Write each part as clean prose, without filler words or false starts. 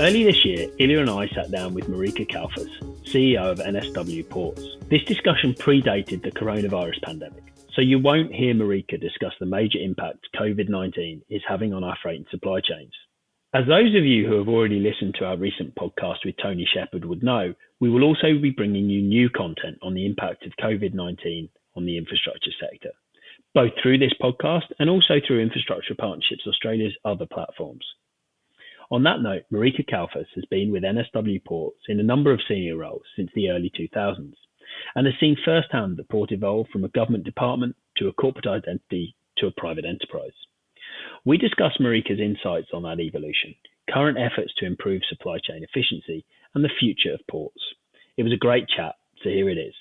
Early this year, Ilya and I sat down with Marika Calfas, CEO of NSW Ports. This discussion predated the coronavirus pandemic, so you won't hear Marika discuss the major impact COVID-19 is having on our freight and supply chains. As those of you who have already listened to our recent podcast with Tony Shepherd would know, we will also be bringing you new content on the impact of COVID-19 on the infrastructure sector, both through this podcast and also through Infrastructure Partnerships Australia's other platforms. On that note, Marika Calfas has been with NSW Ports in a number of senior roles since the early 2000s and has seen firsthand the port evolve from a government department to a corporate identity to a private enterprise. We discuss Marika's insights on that evolution, current efforts to improve supply chain efficiency, and the future of ports. It was a great chat, so here it is.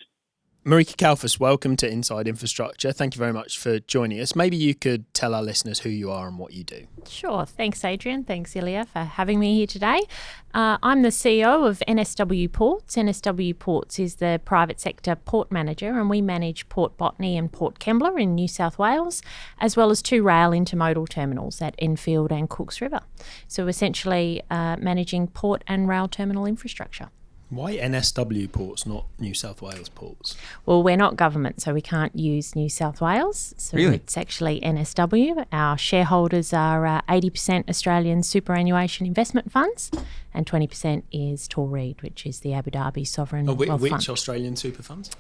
Marika Calfas, welcome to Inside Infrastructure. Thank you very much for joining us. Maybe you could tell our listeners who you are and what you do. Sure. Thanks, Adrian. Thanks, Ilya, for having me here today. I'm the CEO of NSW Ports. NSW Ports is the private sector port manager, and we manage Port Botany and Port Kembla in New South Wales, as well as 2 rail intermodal terminals at Enfield and Cooks River. So essentially managing port and rail terminal infrastructure. Why NSW Ports, not New South Wales Ports? Well, we're not government, so we can't use New South Wales. So Really? It's actually NSW. Our shareholders are 80% Australian superannuation investment funds and 20% is Tor Reid, which is the Abu Dhabi Sovereign Wealth Fund. Which Australian super funds?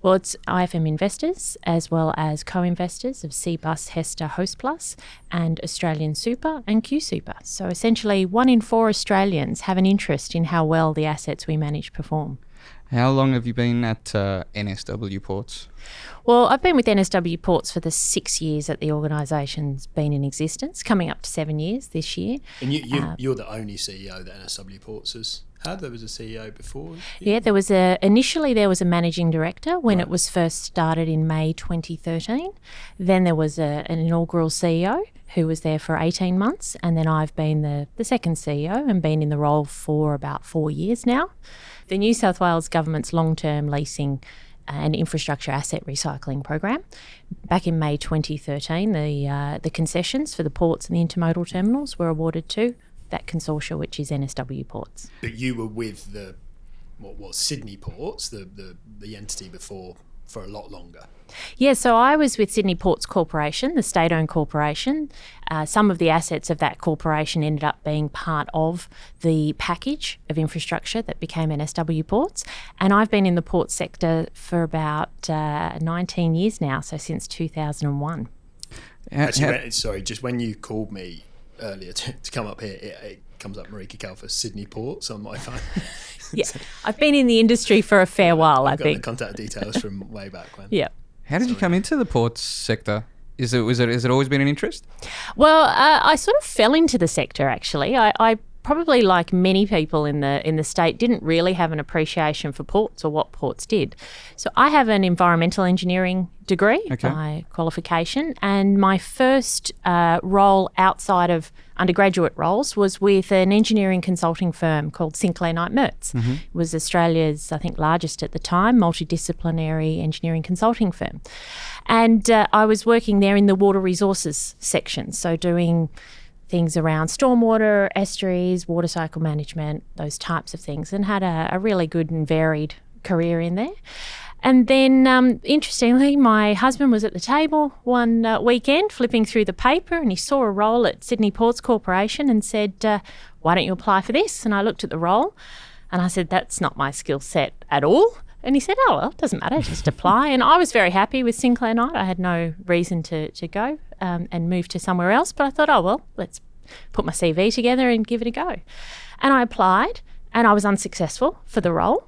Well, it's IFM investors as well as co-investors of Cbus, Hester, Hostplus and Australian Super and Q Super. So essentially 1 in 4 Australians have an interest in how well the assets we manage perform. How long have you been at NSW Ports? Well, I've been with NSW Ports for the 6 years that the organisation's been in existence, coming up to 7 years this year. And you're the only CEO that NSW Ports has had. There was a CEO before. Yeah, initially there was a managing director when it was first started in May 2013. Then there was an inaugural CEO who was there for 18 months, and then I've been the second CEO and been in the role for about 4 years now. The New South Wales Government's long-term leasing and infrastructure asset recycling program. Back in May 2013, the concessions for the ports and the intermodal terminals were awarded to that consortia, which is NSW Ports. But you were with what was Sydney Ports, the entity before, for a lot longer. Yeah, so I was with Sydney Ports Corporation, the state-owned corporation. Some of the assets of that corporation ended up being part of the package of infrastructure that became NSW Ports. And I've been in the port sector for about 19 years now, so since 2001. Actually, sorry, just when you called me earlier to come up here, it comes up Marika Calfas, Sydney Ports on my phone. Yeah, I've been in the industry for a fair while, I think. I've got the contact details from way back when. Yeah. How did you come into the ports sector? Has it always been an interest? Well, I sort of fell into the sector, actually. I probably, like many people in the state, didn't really have an appreciation for ports or what ports did. So I have an environmental engineering degree by qualification, and my first role outside of undergraduate roles was with an engineering consulting firm called Sinclair Knight Mertz. Mm-hmm. It was Australia's, I think, largest at the time, multidisciplinary engineering consulting firm. And I was working there in the water resources section, so doing things around stormwater, estuaries, water cycle management, those types of things, and had a really good and varied career in there. And then, interestingly, my husband was at the table one weekend flipping through the paper, and he saw a role at Sydney Ports Corporation and said, why don't you apply for this? And I looked at the role and I said, that's not my skill set at all. And he said, oh, well, it doesn't matter, just apply. And I was very happy with Sinclair Knight. I had no reason to go and move to somewhere else. But I thought, oh, well, let's put my CV together and give it a go. And I applied, and I was unsuccessful for the role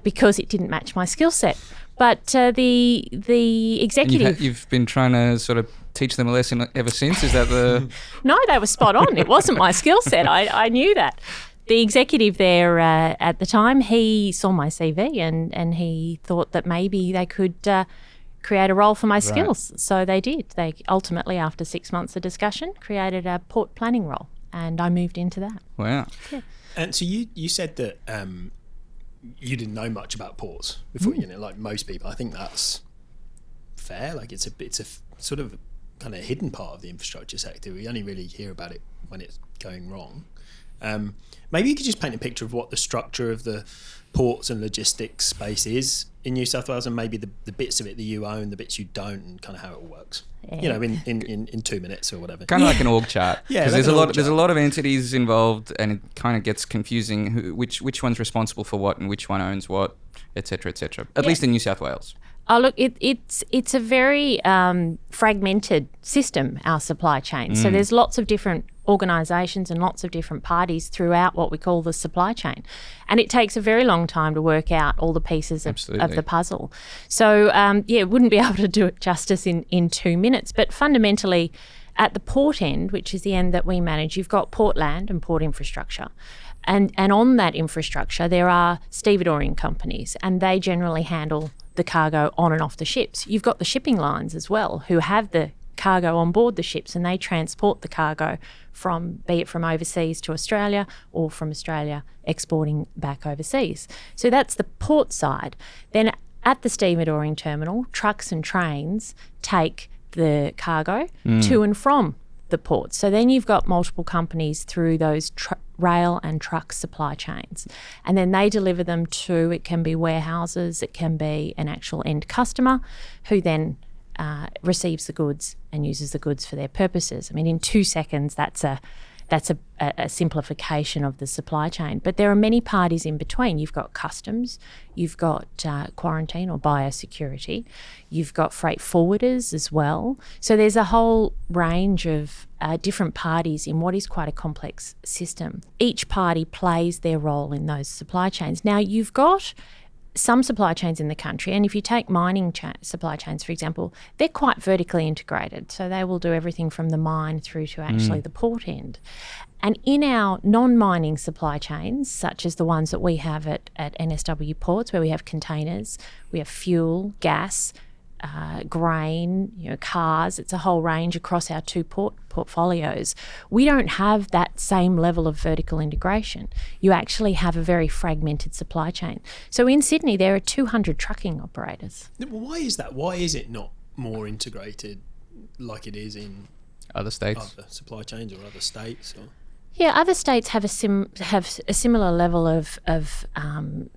because it didn't match my skill set. But the executive... You've been trying to sort of teach them a lesson ever since? Is that the... No, they were spot on. It wasn't my skill set. I knew that. The executive there at the time, he saw my CV and he thought that maybe they could create a role for my skills. So they did. They ultimately, after 6 months of discussion, created a port planning role, and I moved into that. Wow. Yeah. And so you said that you didn't know much about ports before, like most people. I think that's fair. Like it's a sort of kind of hidden part of the infrastructure sector. We only really hear about it when it's going wrong. Maybe you could just paint a picture of what the structure of the ports and logistics space is in New South Wales, and maybe the bits of it that you own, the bits you don't, and kind of how it all works. Yeah. In 2 minutes or whatever. Kind of like an org chart. Yeah, because like there's a lot of entities involved, and it kind of gets confusing which one's responsible for what and which one owns what, etc., etc. At least in New South Wales. Oh, look, it's a very fragmented system, our supply chain. So there's lots of different organisations and lots of different parties throughout what we call the supply chain. And it takes a very long time to work out all the pieces of the puzzle. So, wouldn't be able to do it justice in 2 minutes. But fundamentally, at the port end, which is the end that we manage, you've got port land and port infrastructure. And on that infrastructure, there are stevedoring companies, and they generally handle the cargo on and off the ships. You've got the shipping lines as well, who have the cargo on board the ships, and they transport the cargo be it from overseas to Australia or from Australia exporting back overseas. So that's the port side. Then at the stevedoring terminal, trucks and trains take the cargo to and from the port. So then you've got multiple companies through those rail and truck supply chains. And then they deliver them to, it can be warehouses, it can be an actual end customer who then receives the goods and uses the goods for their purposes. I mean, in 2 seconds, that's a simplification of the supply chain. But there are many parties in between. You've got customs, you've got quarantine or biosecurity, you've got freight forwarders as well. So there's a whole range of different parties in what is quite a complex system. Each party plays their role in those supply chains. Now, you've got some supply chains in the country, and if you take mining supply chains, for example, they're quite vertically integrated. So they will do everything from the mine through to actually the port end. And in our non-mining supply chains, such as the ones that we have at NSW Ports, where we have containers, we have fuel, gas, grain, cars, it's a whole range across our two portfolios. We don't have that same level of vertical integration. You actually have a very fragmented supply chain. So in Sydney, there are 200 trucking operators. Why is that? Why is it not more integrated like it is in other states, other supply chains or other states? Or? Yeah, other states have a similar level of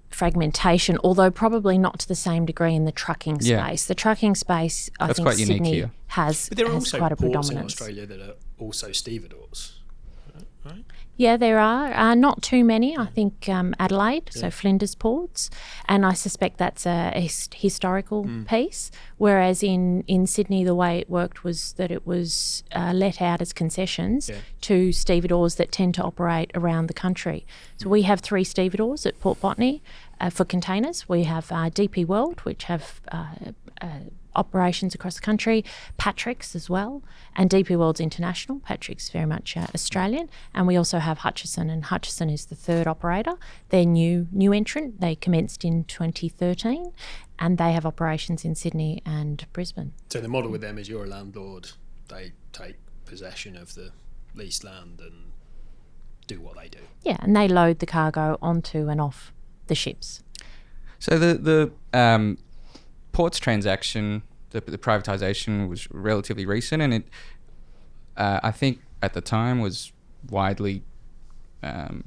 fragmentation, although probably not to the same degree in the trucking space. Yeah. The trucking space, I think Sydney has quite a predominance. But there are also ports in Australia that are also stevedores, right? Yeah, there are. Not too many. I think Adelaide, so Flinders Ports, and I suspect that's a historical piece, whereas in Sydney the way it worked was that it was let out as concessions to stevedores that tend to operate around the country. So we have 3 stevedores at Port Botany for containers. We have DP World, which have operations across the country, Patrick's as well, and DP World's international. Patrick's very much Australian, and we also have Hutchison, and Hutchison is the 3rd operator. They're new entrant. They commenced in 2013, and they have operations in Sydney and Brisbane. So the model with them is you're a landlord, they take possession of the leased land and do what they do. Yeah, and they load the cargo onto and off the ships. So the ports transaction, the privatisation was relatively recent, and it, I think at the time, was widely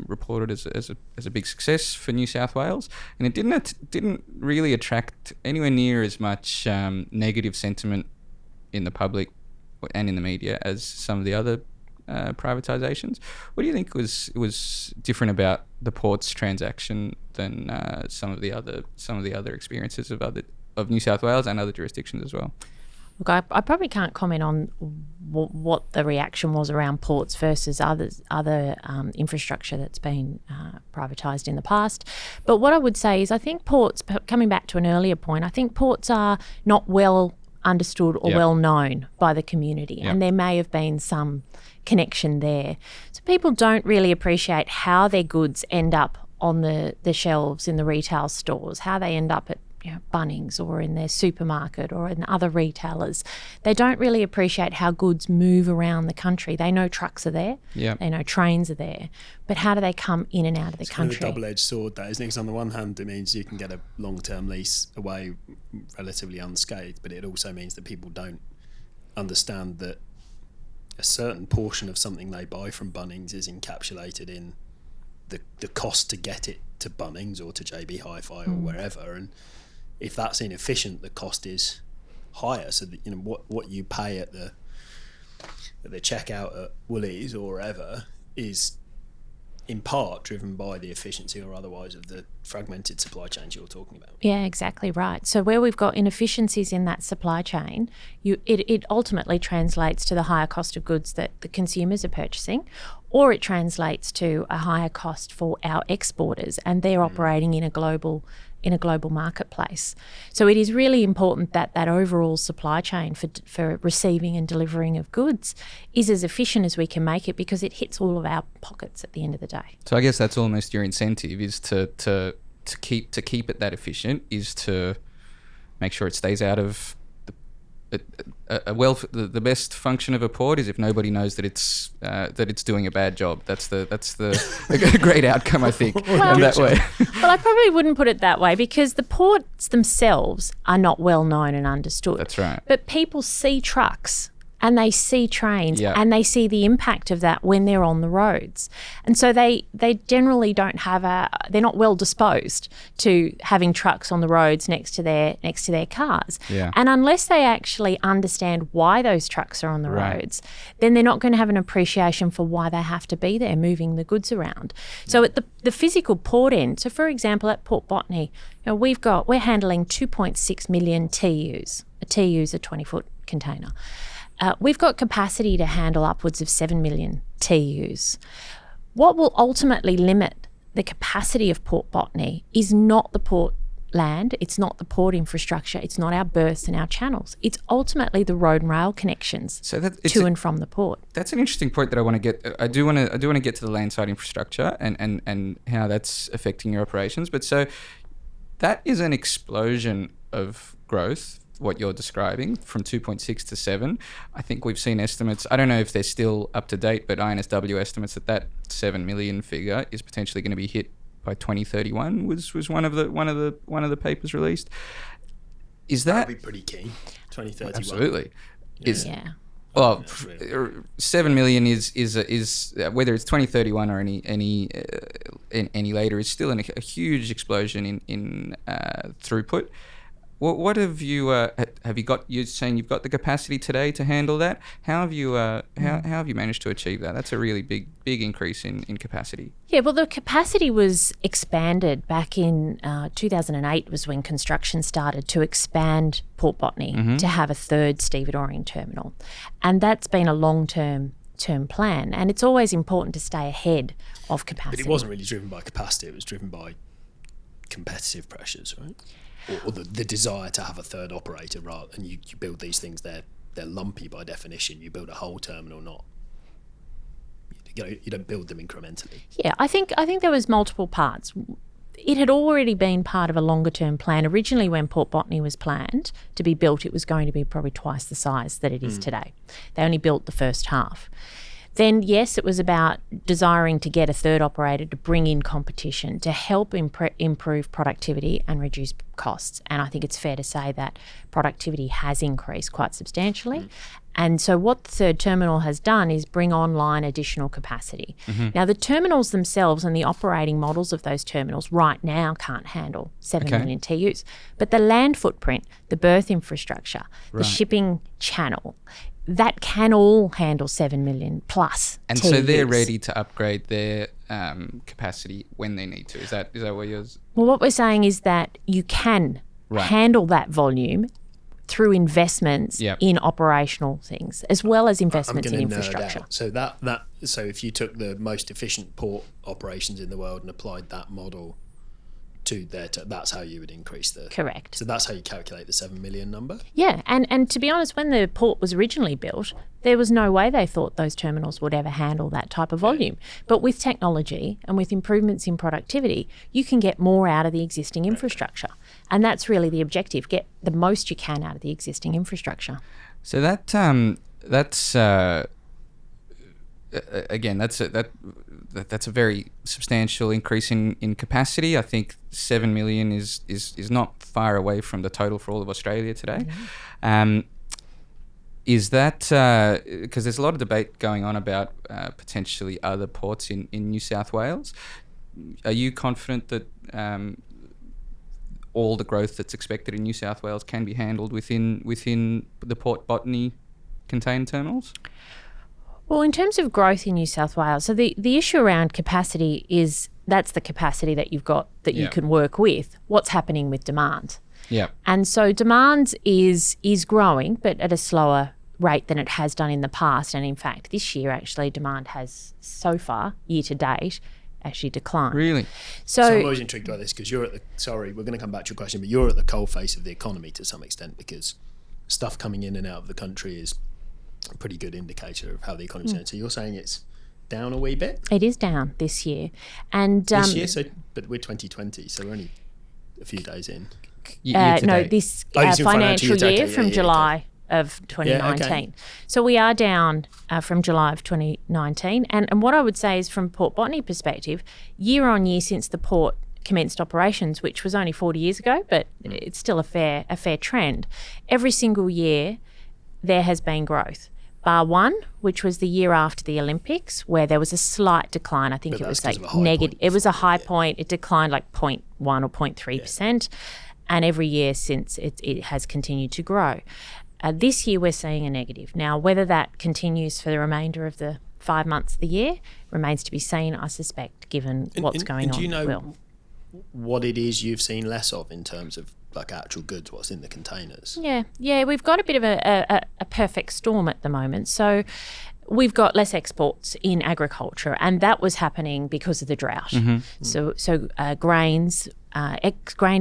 reported as a big success for New South Wales, and it didn't really attract anywhere near as much negative sentiment in the public and in the media as some of the other privatisations. What do you think was different about the ports transaction than some of the other experiences of New South Wales and other jurisdictions as well? Look, I probably can't comment on what the reaction was around ports versus other infrastructure that's been privatised in the past. But what I would say is I think ports, coming back to an earlier point, I think ports are not well understood or well known by the community, and there may have been some connection there. So people don't really appreciate how their goods end up on the shelves in the retail stores, how they end up at Bunnings or in their supermarket or in other retailers. They don't really appreciate how goods move around the country. They know trucks are there, they know trains are there, but how do they come in and out of the country? It's kind of a double-edged sword, that, isn't it? Because on the one hand, it means you can get a long-term lease away relatively unscathed, but it also means that people don't understand that a certain portion of something they buy from Bunnings is encapsulated in the cost to get it to Bunnings or to JB Hi-Fi or wherever, and if that's inefficient, the cost is higher. So that, what you pay at the checkout at Woolies or wherever is in part driven by the efficiency or otherwise of the fragmented supply chains you're talking about. Yeah, exactly right. So where we've got inefficiencies in that supply chain, it ultimately translates to the higher cost of goods that the consumers are purchasing, or it translates to a higher cost for our exporters, and they're operating in a global marketplace. So it is really important that that overall supply chain for receiving and delivering of goods is as efficient as we can make it, because it hits all of our pockets at the end of the day. So I guess that's almost your incentive, is to keep it that efficient, is to make sure it stays out of the best function of a port is if nobody knows that it's doing a bad job. That's a great outcome, I think, in that way. Well, I probably wouldn't put it that way, because the ports themselves are not well known and understood. That's right. But people see trucks and they see trains, Yeah. and they see the impact of that when they're on the roads. And so they generally they're not well disposed to having trucks on the roads next to their cars. Yeah. And unless they actually understand why those trucks are on the Right. roads, then they're not going to have an appreciation for why they have to be there moving the goods around. So at the physical port end, so for example at Port Botany, we're handling 2.6 million TEUs. A TEU is a 20-foot container. We've got capacity to handle upwards of 7 million TEUs. What will ultimately limit the capacity of Port Botany is not the port land, it's not the port infrastructure, it's not our berths and our channels. It's ultimately the road and rail connections to and from the port. That's an interesting point that I want to get. I do want to get to the landside infrastructure and how that's affecting your operations. But so that is an explosion of growth, what you're describing, from 2.6 to 7. I think we've seen estimates, I don't know if they're still up to date, but INSW estimates that 7 million figure is potentially going to be hit by 2031 was one of the papers released. Is that That'd be pretty key. 2031. absolutely? Yeah. Well, That's really 7 million is whether it's 2031 or any later, is still a huge explosion in throughput. What have you got? You're saying you've got the capacity today to handle that. How have you managed to achieve that? That's a really big increase in capacity. Yeah, well, the capacity was expanded back in 2008 was when construction started to expand Port Botany to have a third stevedoring terminal. And that's been a long-term plan. And it's always important to stay ahead of capacity. But it wasn't really driven by capacity, it was driven by competitive pressures, right? Or the desire to have a third operator, rather, and you build these things, they're lumpy by definition. You build a whole terminal, not you don't build them incrementally. Yeah, I think there was multiple parts. It had already been part of a longer term plan. Originally, when Port Botany was planned to be built, it was going to be probably twice the size that it is today. They only built the first half. Then, yes, it was about desiring to get a third operator to bring in competition to help improve productivity and reduce costs. And I think it's fair to say that productivity has increased quite substantially. And so what the third terminal has done is bring online additional capacity. Now, the terminals themselves and the operating models of those terminals right now can't handle 7 million TEUs. But the land footprint, the berth infrastructure, the shipping channel, that can all handle 7 million plus And TEUs. so they're ready to upgrade their capacity when they need to. Is that what you're... Well, what we're saying is that you can handle that volume through investments in operational things, as well as investments in infrastructure. So so if you took the most efficient port operations in the world and applied that model to that's how you would increase the... Correct. So that's how you calculate the 7 million number? Yeah, and to be honest, when the port was originally built, there was no way they thought those terminals would ever handle that type of volume. But with technology and with improvements in productivity, you can get more out of the existing infrastructure. And that's really the objective, get the most you can out of the existing infrastructure. So that's a very substantial increase in capacity. I think 7 million is not far away from the total for all of Australia today. Is that because there's a lot of debate going on about potentially other ports in New South Wales? are you confident that all the growth that's expected in New South Wales can be handled within the Port Botany container terminals? Well, in terms of growth in New South Wales, so the issue around capacity is that's the capacity that you've got that you can work with. What's happening with demand? Yeah. And so demand is growing, but at a slower rate than it has done in the past. And in fact, this year actually demand has so far, year to date, actually declined. Really? So I'm always intrigued by this because we're going to come back to your question, but you're at the coalface of the economy to some extent because stuff coming in and out of the country is a pretty good indicator of how the economy's going. So you're saying it's down a wee bit? It is down this year. And this year, but we're 2020, so we're only a few days in. This financial year from July of 2019. Yeah, okay. So we are down from July of 2019. And what I would say is from Port Botany perspective, year on year since the port commenced operations, which was only 40 years ago, but it's still a fair trend. Every single year there has been growth. Bar one, which was the year after the Olympics, where there was a slight decline. I think it was like negative. It was a high point. It declined like 0.1 or 0.3%. And every year since it has continued to grow. This year we're seeing a negative. Now, whether that continues for the remainder of the 5 months of the year remains to be seen, I suspect, given what's going on. Do you know what it is you've seen less of in terms of like actual goods, what's in the containers? Yeah, we've got a bit of a perfect storm at the moment. So we've got less exports in agriculture, and that was happening because of the drought. Mm-hmm. So grain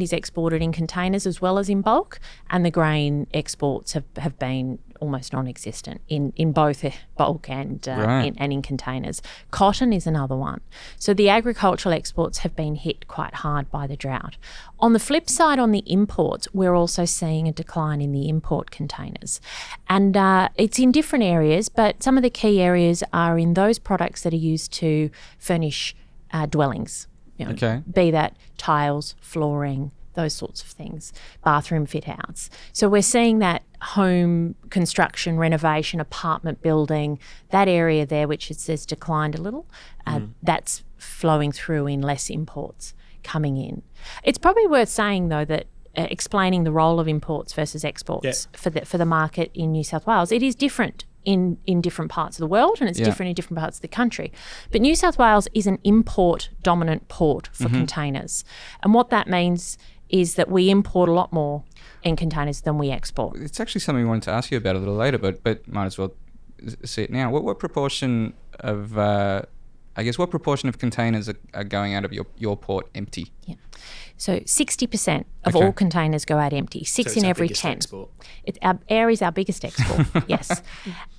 is exported in containers as well as in bulk, and the grain exports have been almost non-existent in both bulk and in containers. Cotton is another one. So the agricultural exports have been hit quite hard by the drought. On the flip side, on the imports, we're also seeing a decline in the import containers. And it's in different areas, but some of the key areas are in those products that are used to furnish dwellings. Be that tiles, flooring, those sorts of things, bathroom fit-outs. So we're seeing that home construction, renovation, apartment building, that area there, which has declined a little, that's flowing through in less imports coming in. It's probably worth saying, though, that explaining the role of imports versus exports for the market in New South Wales, it is different in different parts of the world, and it's different in different parts of the country. But New South Wales is an import-dominant port for containers. And what that means is that we import a lot more in containers than we export. It's actually something we wanted to ask you about a little later, but might as well see it now. What proportion of containers are going out of your port empty? Yeah. So 60% of all containers go out empty, six in every 10. Air is our biggest export, yes.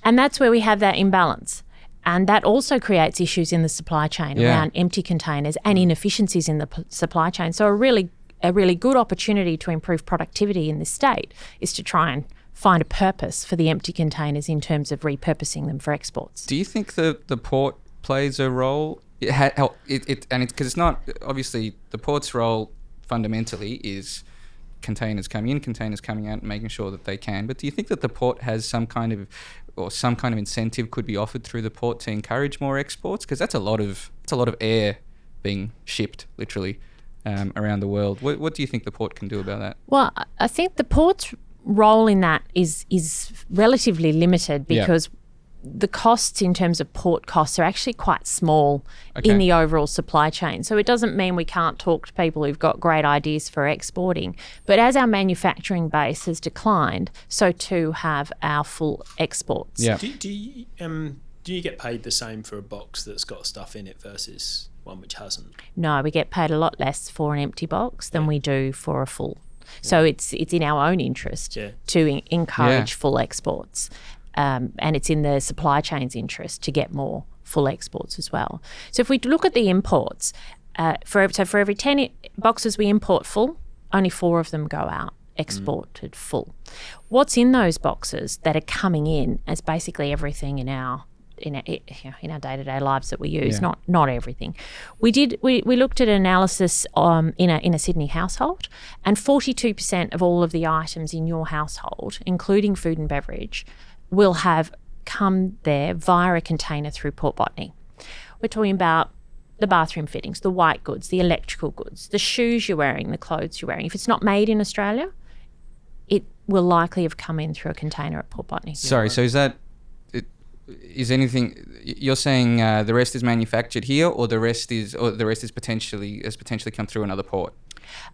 And that's where we have that imbalance. And that also creates issues in the supply chain around empty containers and inefficiencies in the supply chain. So a really good opportunity to improve productivity in this state is to try and find a purpose for the empty containers in terms of repurposing them for exports. Do you think the port plays a role? Because it's not obviously the port's role fundamentally is containers coming in, containers coming out, and making sure that they can. But do you think that the port has some kind of incentive could be offered through the port to encourage more exports? Because that's a lot of air being shipped literally around the world. What do you think the port can do about that? Well, I think the port's role in that is relatively limited because the costs in terms of port costs are actually quite small in the overall supply chain. So it doesn't mean we can't talk to people who've got great ideas for exporting. But as our manufacturing base has declined, so too have our full exports. Yeah. Do you get paid the same for a box that's got stuff in it versus one which hasn't? No, we get paid a lot less for an empty box than we do for a full. So it's in our own interest to encourage full exports. And it's in the supply chain's interest to get more full exports as well. So if we look at the imports, for every 10 boxes we import full, only 4 of them go out exported full. What's in those boxes that are coming in as basically everything in our day-to-day lives that we use, not everything. We looked at an analysis in a Sydney household, and 42% of all of the items in your household, including food and beverage, will have come there via a container through Port Botany. We're talking about the bathroom fittings, the white goods, the electrical goods, the shoes you're wearing, the clothes you're wearing, if it's not made in Australia, it will likely have come in through a container at Port Botany. Sorry, so is anything you're saying the rest is manufactured here, or the rest is potentially come through another port?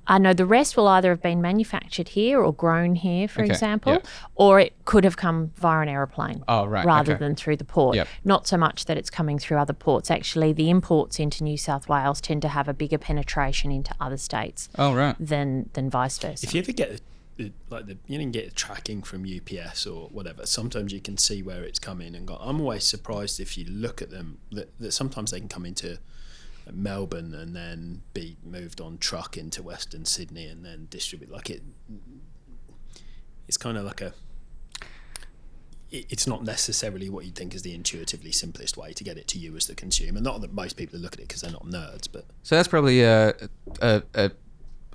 No, the rest will either have been manufactured here or grown here, for example, yep. or it could have come via an aeroplane rather okay. than through the port. Yep. Not so much that it's coming through other ports. Actually, the imports into New South Wales tend to have a bigger penetration into other states than vice versa. If you ever get you didn't get tracking from UPS or whatever, sometimes you can see where it's coming and go. I'm always surprised if you look at them that sometimes they can come into Melbourne and then be moved on truck into Western Sydney and then distribute. It's kind of like it's not necessarily what you'd think is the intuitively simplest way to get it to you as the consumer. Not that most people look at it because they're not nerds, but so that's probably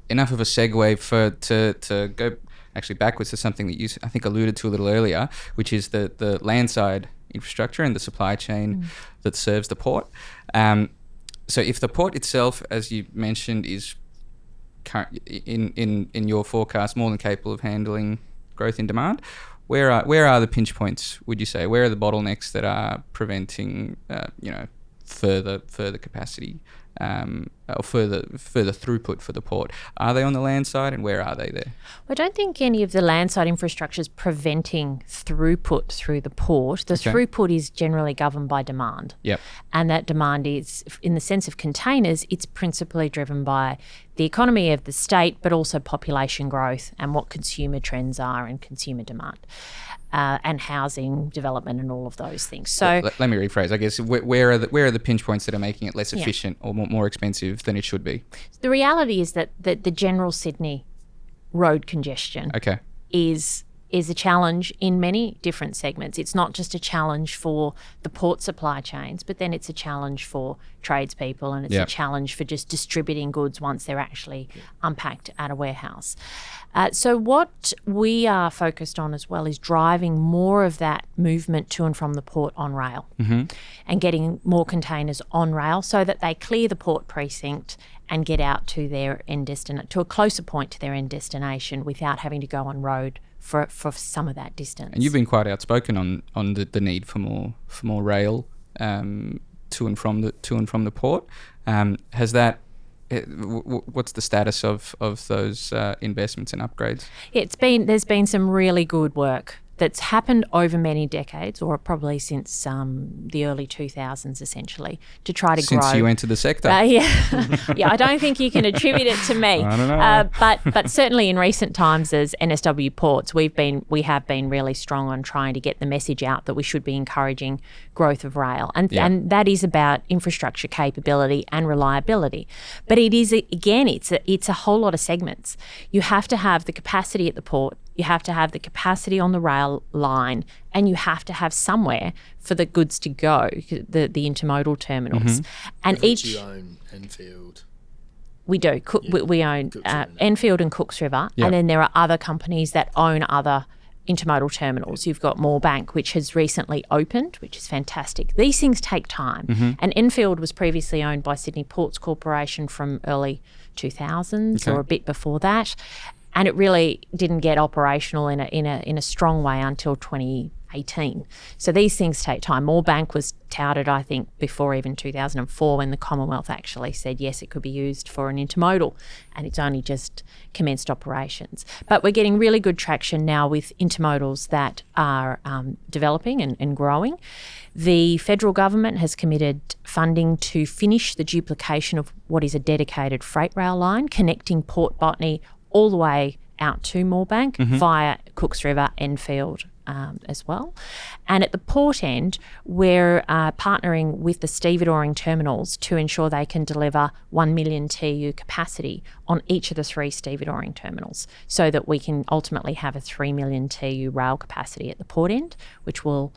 enough of a segue to go actually backwards to something that you I think alluded to a little earlier, which is the landside infrastructure and the supply chain that serves the port. So if the port itself, as you mentioned, is in your forecast more than capable of handling growth in demand, where are the pinch points, would you say? Where are the bottlenecks that are preventing further capacity or further throughput for the port? Are they on the land side, and where are they there? I don't think any of the landside infrastructure is preventing throughput through the port. The throughput is generally governed by demand. Yep. And that demand is, in the sense of containers, it's principally driven by the economy of the state, but also population growth and what consumer trends are and consumer demand. And housing development and all of those things. So let me rephrase. I guess where are the pinch points that are making it less efficient or more expensive than it should be? The reality is that the general Sydney road congestion is a challenge in many different segments. It's not just a challenge for the port supply chains, but then it's a challenge for tradespeople, and it's a challenge for just distributing goods once they're actually unpacked at a warehouse. So what we are focused on as well is driving more of that movement to and from the port on rail and getting more containers on rail so that they clear the port precinct and get out to their to a closer point to their end destination without having to go on road for some of that distance. And you've been quite outspoken on the need for more rail to and from the port. Has that? What's the status of those investments and upgrades? There's been some really good work that's happened over many decades, or probably since the early 2000s, essentially, to try to grow. Since you entered the sector? Yeah, I don't think you can attribute it to me. I don't know. But certainly in recent times as NSW Ports, we have been really strong on trying to get the message out that we should be encouraging growth of rail. And that is about infrastructure capability and reliability. But it is, again, it's a whole lot of segments. You have to have the capacity at the port, you have to have the capacity on the rail line, and you have to have somewhere for the goods to go, the intermodal terminals. And each you own Enfield. We do. We own Enfield and Cooks River, and then there are other companies that own other intermodal terminals. You've got Moorebank, which has recently opened, which is fantastic. These things take time. And Enfield was previously owned by Sydney Ports Corporation from early 2000s or a bit before that. And it really didn't get operational in a strong way until 2018. So these things take time. Moorebank was touted, I think, before even 2004, when the Commonwealth actually said, yes, it could be used for an intermodal, and it's only just commenced operations. But we're getting really good traction now with intermodals that are developing and growing. The federal government has committed funding to finish the duplication of what is a dedicated freight rail line connecting Port Botany all the way out to Moorebank via Cooks River, Enfield as well. And at the port end, we're partnering with the stevedoring terminals to ensure they can deliver 1 million TEU capacity on each of the 3 stevedoring terminals, so that we can ultimately have a 3 million TEU rail capacity at the port end, which we're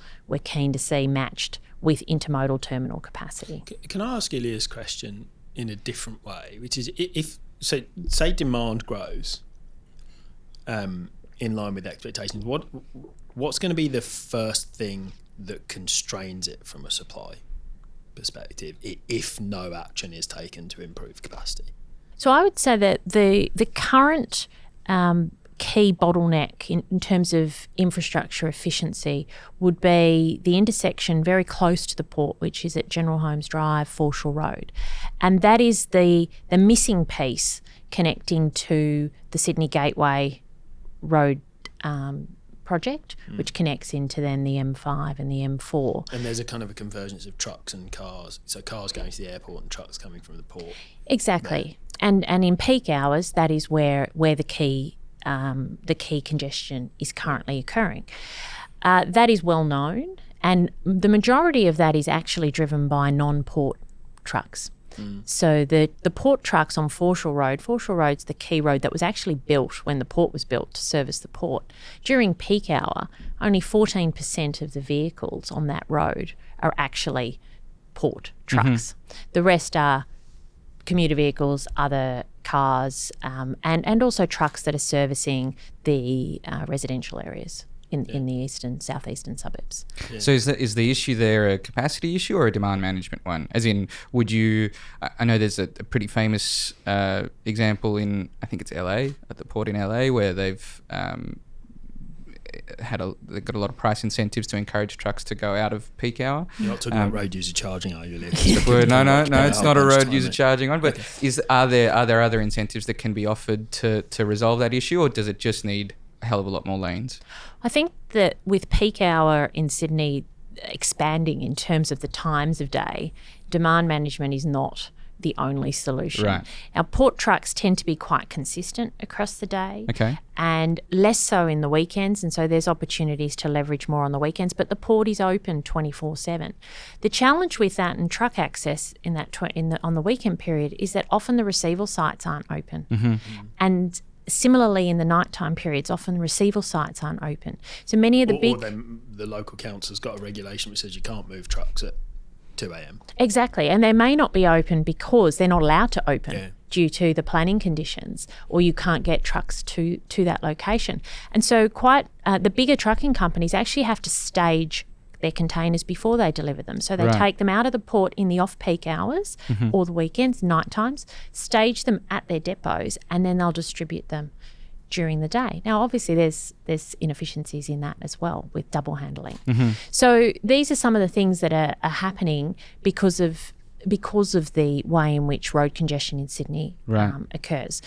keen to see matched with intermodal terminal capacity. Can I ask Ilya's question in a different way, which is So say demand grows in line with expectations, what's going to be the first thing that constrains it from a supply? perspective if no action is taken to improve capacity? So I would say that the current key bottleneck in terms of infrastructure efficiency would be the intersection very close to the port, which is at General Holmes Drive, Foreshore Road. And that is the missing piece connecting to the Sydney Gateway Road project, which connects into then the M5 and the M4. And there's a kind of a convergence of trucks and cars. So cars going to the airport and trucks coming from the port. Exactly. And in peak hours, that is where the key congestion is currently occurring. That is well known, and the majority of that is actually driven by non-port trucks. So the port trucks on Foreshore Road's the key road that was actually built when the port was built to service the port. During peak hour, only 14% of the vehicles on that road are actually port trucks. The rest are commuter vehicles, other cars, and also trucks that are servicing the residential areas in the southeastern suburbs. Yeah. So is the issue there a capacity issue or a demand management one? As in, would you? I know there's a pretty famous example in, I think it's LA, at the port in LA, where they've they've got a lot of price incentives to encourage trucks to go out of peak hour. You're not talking about road user charging, are you? Well, no, it's not a road user charging one. But are there other incentives that can be offered to resolve that issue, or does it just need a hell of a lot more lanes? I think that with peak hour in Sydney expanding in terms of the times of day, demand management is not the only solution. Right. Our port trucks tend to be quite consistent across the day, okay, and less so in the weekends, and so there's opportunities to leverage more on the weekends, but the port is open 24/7. The challenge with that and truck access in that on the weekend period is that often the receival sites aren't open. And similarly, in the nighttime periods, often the receival sites aren't open. So many of the or then the local council's got a regulation which says you can't move trucks at 2 a.m. Exactly, and they may not be open because they're not allowed to open due to the planning conditions, or you can't get trucks to that location. And so the bigger trucking companies actually have to stage their containers before they deliver them. So they take them out of the port in the off-peak hours or the weekends, night times, stage them at their depots, and then they'll distribute them during the day. Now, obviously, there's inefficiencies in that as well with double handling. So these are some of the things that are happening because of the way in which road congestion in Sydney occurs.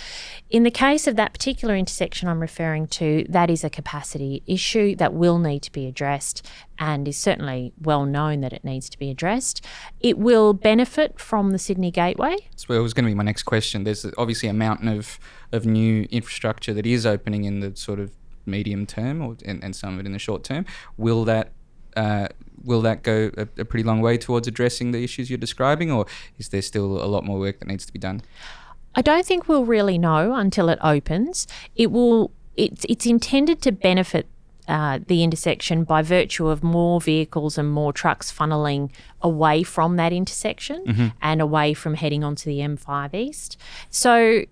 In the case of that particular intersection I'm referring to, that is a capacity issue that will need to be addressed and is certainly well known that it needs to be addressed. It will benefit from the Sydney Gateway. So it was going to be my next question. There's obviously a mountain of new infrastructure that is opening in the sort of medium term and some of it in the short term. Will that go a pretty long way towards addressing the issues you're describing, or is there still a lot more work that needs to be done? I don't think we'll really know until it opens. It's intended to benefit the intersection by virtue of more vehicles and more trucks funneling away from that intersection and away from heading onto the M5 East. So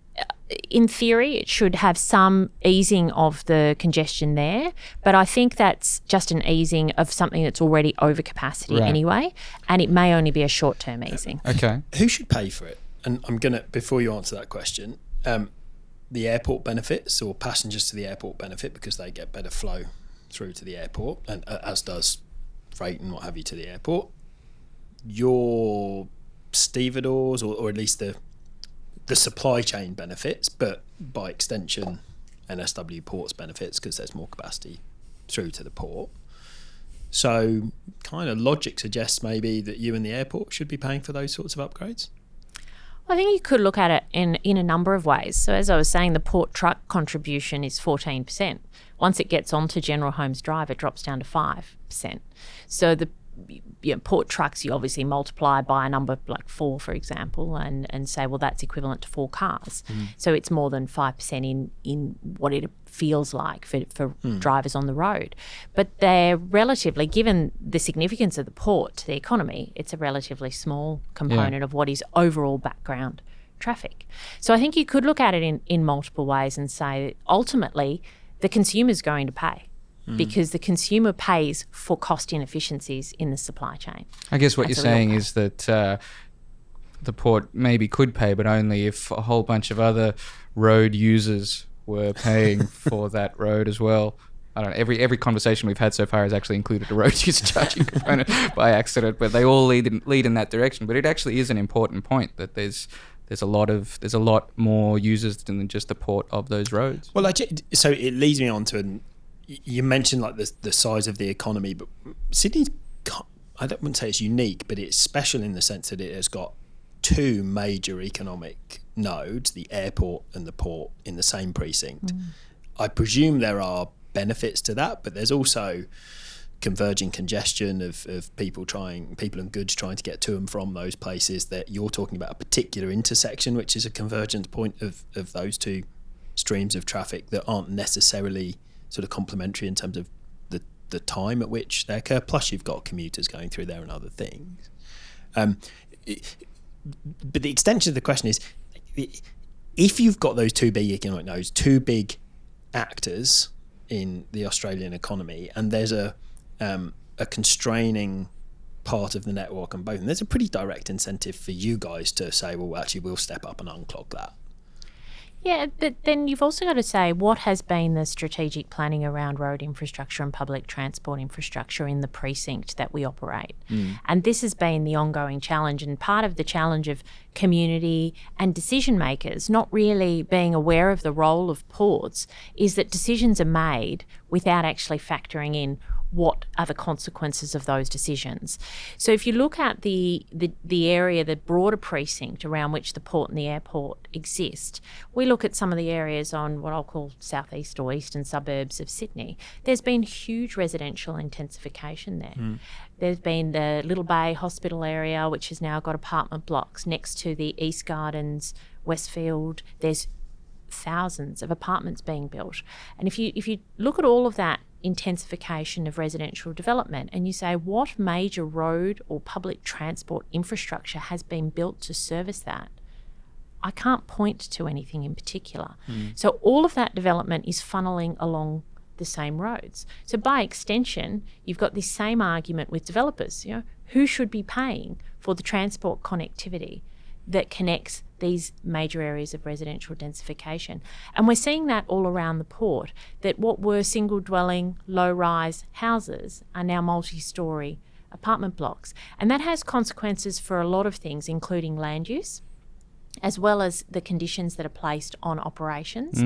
in theory, it should have some easing of the congestion there, but I think that's just an easing of something that's already over capacity anyway, and it may only be a short-term easing. Okay. Who should pay for it? And I'm going to, before you answer that question, the airport benefits, or passengers to the airport benefit because they get better flow through to the airport, and as does freight and what have you to the airport. Your stevedores, or at least the supply chain benefits, but by extension NSW Ports benefits because there's more capacity through to the port. So kind of logic suggests maybe that you and the airport should be paying for those sorts of upgrades. I think you could look at it in a number of ways. So as I was saying, the port truck contribution is 14%. Once it gets onto General Holmes Drive, it drops down to 5%. So the port trucks, you obviously multiply by a number like 4, for example, and say, well, that's equivalent to 4 cars. So it's more than 5% in what it feels like for drivers on the road. But they're relatively, given the significance of the port to the economy, it's a relatively small component of what is overall background traffic. So I think you could look at it in multiple ways and say, ultimately, the consumer's going to pay. because the consumer pays for cost inefficiencies in the supply chain. I guess what That's you're saying is that the port maybe could pay, but only if a whole bunch of other road users were paying for that road as well. I don't know, every conversation we've had so far has actually included a road user charging component by accident, but they all lead in that direction. But it actually is an important point that there's a lot more users than just the port of those roads. Well, so it leads me on to you mentioned like the size of the economy, but Sydney, I wouldn't say it's unique, but it's special in the sense that it has got two major economic nodes, the airport and the port, in the same precinct. I presume there are benefits to that, but there's also converging congestion of people and goods trying to get to and from those places. That you're talking about a particular intersection, which is a convergence point of those two streams of traffic that aren't necessarily sort of complementary in terms of the time at which they occur. Plus, you've got commuters going through there and other things. But the extension of the question is, if you've got those two big economic nodes, two big actors in the Australian economy, and there's a constraining part of the network on both, and there's a pretty direct incentive for you guys to say, well, actually, we'll step up and unclog that. Yeah, but then you've also got to say, what has been the strategic planning around road infrastructure and public transport infrastructure in the precinct that we operate? And this has been the ongoing challenge, and part of the challenge of community and decision makers not really being aware of the role of ports is that decisions are made without actually factoring in what are the consequences of those decisions. So if you look at the area, the broader precinct around which the port and the airport exist, we look at some of the areas on what I'll call southeast or eastern suburbs of Sydney. There's been huge residential intensification there. There's been the Little Bay Hospital area, which has now got apartment blocks next to the East Gardens, Westfield. There's thousands of apartments being built. And if you look at all of that intensification of residential development and you say, what major road or public transport infrastructure has been built to service that? I can't point to anything in particular. So all of that development is funneling along the same roads. So by extension, you've got this same argument with developers. Who should be paying for the transport connectivity that connects these major areas of residential densification? And we're seeing that all around the port, that what were single dwelling, low rise houses are now multi-storey apartment blocks. And that has consequences for a lot of things, including land use, as well as the conditions that are placed on operations.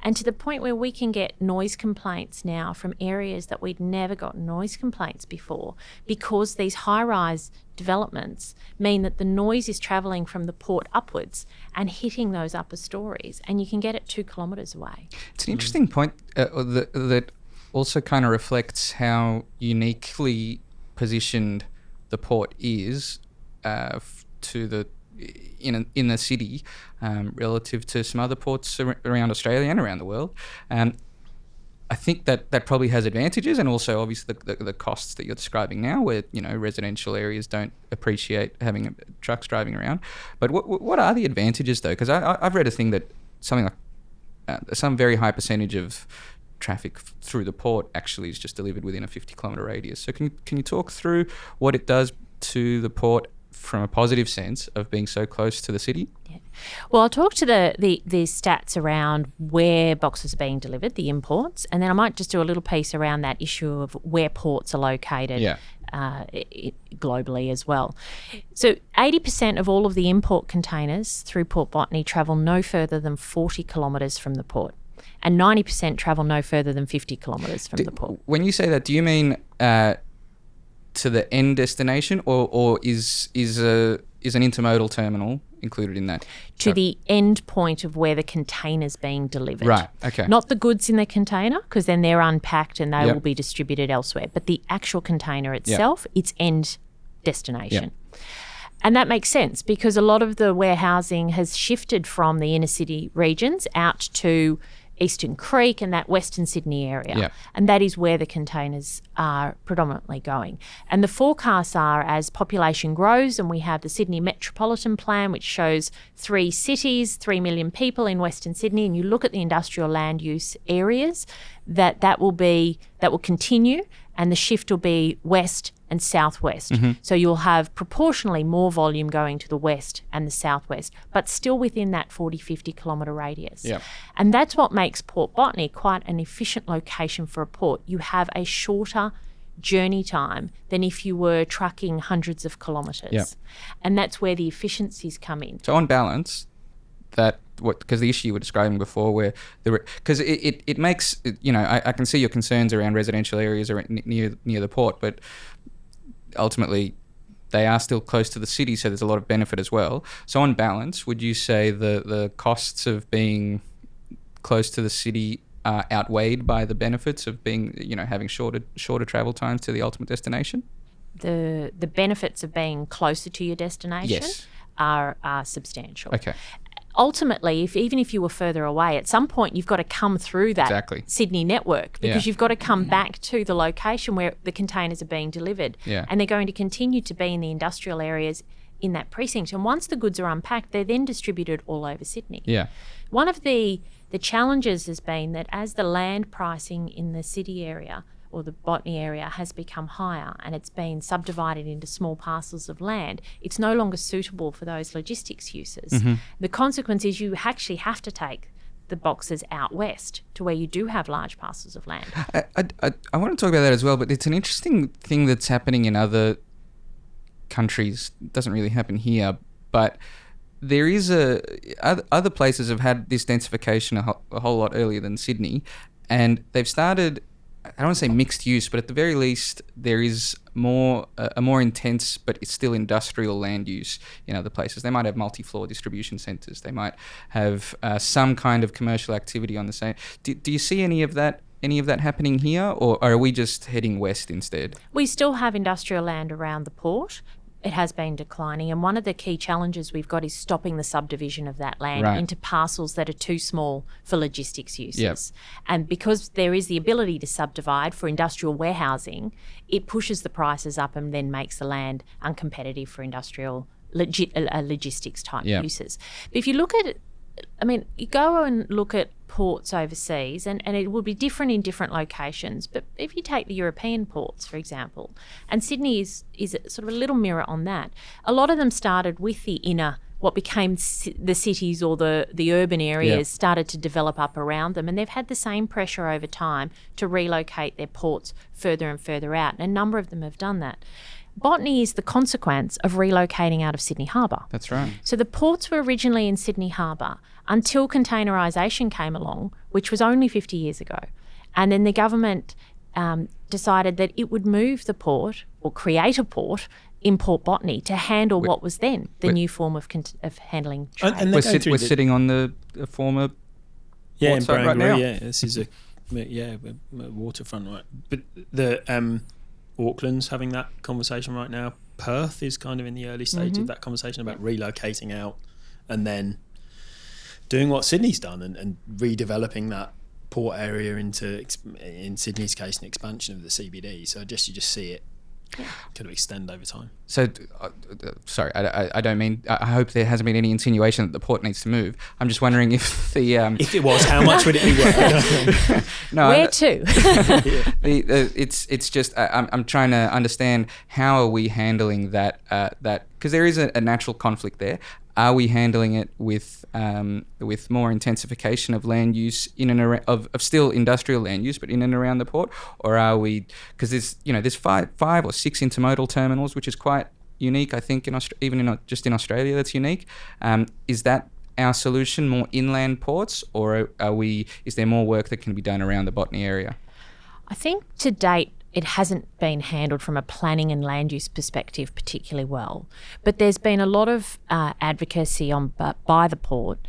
And to the point where we can get noise complaints now from areas that we'd never got noise complaints before, because these high-rise developments mean that the noise is travelling from the port upwards and hitting those upper stories, and you can get it 2 kilometres away. It's an interesting point that also kind of reflects how uniquely positioned the port is to the in the city relative to some other ports around Australia and around the world. I think that probably has advantages, and also obviously the costs that you're describing now, where residential areas don't appreciate having trucks driving around. But what are the advantages though? Because I've read a thing that something like some very high percentage of traffic through the port actually is just delivered within a 50-kilometre radius. So can you talk through what it does to the port from a positive sense of being so close to the city? Yeah. Well, I'll talk to the stats around where boxes are being delivered, the imports, and then I might just do a little piece around that issue of where ports are located globally as well. So 80% of all of the import containers through Port Botany travel no further than 40 kilometres from the port, and 90% travel no further than 50 kilometres from the port. When you say that, do you mean to the end destination, or is an intermodal terminal included in that? To the end point of where the container's being delivered. Right, okay. Not the goods in the container, because then they're unpacked and they will be distributed elsewhere. But the actual container itself, its end destination. And that makes sense, because a lot of the warehousing has shifted from the inner city regions out to Eastern Creek and that Western Sydney area. Yeah. And that is where the containers are predominantly going. And the forecasts are, as population grows, and we have the Sydney Metropolitan Plan, which shows 3 cities, 3 million people in Western Sydney, and you look at the industrial land use areas, that will continue, and the shift will be west and southwest. So you'll have proportionally more volume going to the west and the southwest, but still within that 40, 50 kilometre radius. Yeah. And that's what makes Port Botany quite an efficient location for a port. You have a shorter journey time than if you were trucking hundreds of kilometres. Yeah. And that's where the efficiencies come in. So on balance, because the issue you were describing before, where because it makes, I can see your concerns around residential areas near the port, but ultimately they are still close to the city, so there's a lot of benefit as well. So on balance, would you say the costs of being close to the city are outweighed by the benefits of being, having shorter travel times to the ultimate destination? The benefits of being closer to your destination Yes. are substantial. Okay. Ultimately, even if you were further away, at some point you've got to come through that Exactly. Sydney network, because Yeah. you've got to come back to the location where the containers are being delivered. Yeah. And they're going to continue to be in the industrial areas in that precinct. And once the goods are unpacked, they're then distributed all over Sydney. Yeah. One of the challenges has been that as the land pricing in the city area or the Botany area has become higher and it's been subdivided into small parcels of land, it's no longer suitable for those logistics uses. The consequence is you actually have to take the boxes out west to where you do have large parcels of land. I want to talk about that as well, but it's an interesting thing that's happening in other countries. It doesn't really happen here, but there is other places have had this densification a whole lot earlier than Sydney, and they've started, I don't want to say mixed use, but at the very least there is a more intense but it's still industrial land use in other places. They might have multi-floor distribution centres. They might have some kind of commercial activity on the same. Do you see any of that happening here, or are we just heading west instead? We still have industrial land around the port. It has been declining, and one of the key challenges we've got is stopping the subdivision of that land into parcels that are too small for logistics uses. Yep. And because there is the ability to subdivide for industrial warehousing, it pushes the prices up and then makes the land uncompetitive for industrial logistics type uses. But if you look at it, you go and look at ports overseas, and it will be different in different locations. But if you take the European ports, for example, and Sydney is sort of a little mirror on that, a lot of them started with the inner, what became the cities or the urban areas started to develop up around them, and they've had the same pressure over time to relocate their ports further and further out, and a number of them have done that. Botany is the consequence of relocating out of Sydney Harbour. That's right. So the ports were originally in Sydney Harbour until containerisation came along, which was only 50 years ago. And then the government decided that it would move the port or create a port in Port Botany to handle what was then the new form of handling trade. And we're sitting on the former port site right now. Yeah, this is a waterfront, right? But the Auckland's having that conversation right now. Perth is kind of in the early stage of that conversation about relocating out and then doing what Sydney's done and redeveloping that port area into, in Sydney's case, an expansion of the CBD. So you just see it kind of extend over time. So, sorry, I don't mean. I hope there hasn't been any insinuation that the port needs to move. I'm just wondering if the if it was, how much would it be worth? No, where to? It's just I'm trying to understand how are we handling that because there is a natural conflict there. Are we handling it with more intensification of land use in and around, of still industrial land use, but in and around the port, or are we, because there's five or six intermodal terminals, which is quite unique, I think, just in Australia, that's unique. Is that our solution, more inland ports, or is there more work that can be done around the Botany area? I think to date, it hasn't been handled from a planning and land use perspective particularly well. But there's been a lot of advocacy by the port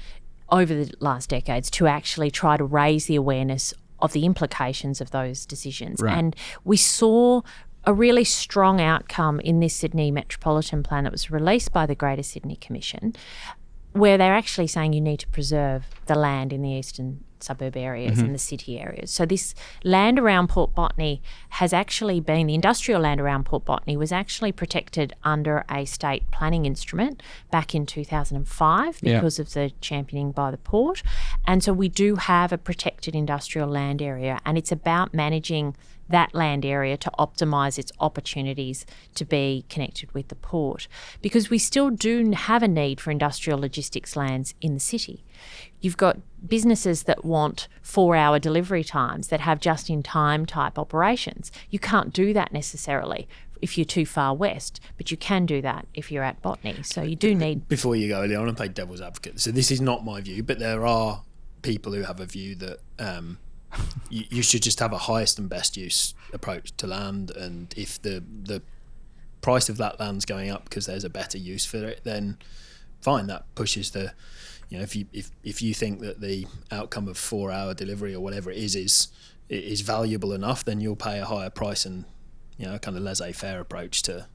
over the last decades to actually try to raise the awareness of the implications of those decisions. Right. And we saw a really strong outcome in this Sydney Metropolitan Plan that was released by the Greater Sydney Commission, where they're actually saying you need to preserve the land in the eastern suburb areas and the city areas. So this land around Port Botany has actually been, the industrial land around Port Botany was actually protected under a state planning instrument back in 2005 because of the championing by the port. And so we do have a protected industrial land area, and it's about managing that land area to optimise its opportunities to be connected with the port, because we still do have a need for industrial logistics lands in the city. You've got businesses that want 4-hour delivery times that have just-in-time type operations. You can't do that necessarily if you're too far west, but you can do that if you're at Botany. So you do need... Before you go, Ilya, I want to play devil's advocate. So this is not my view, but there are people who have a view that you should just have a highest and best use approach to land, and if the price of that land's going up because there's a better use for it, then fine, that pushes the... You know, if you think that the outcome of 4-hour delivery or whatever it is valuable enough, then you'll pay a higher price, and a kind of laissez-faire approach to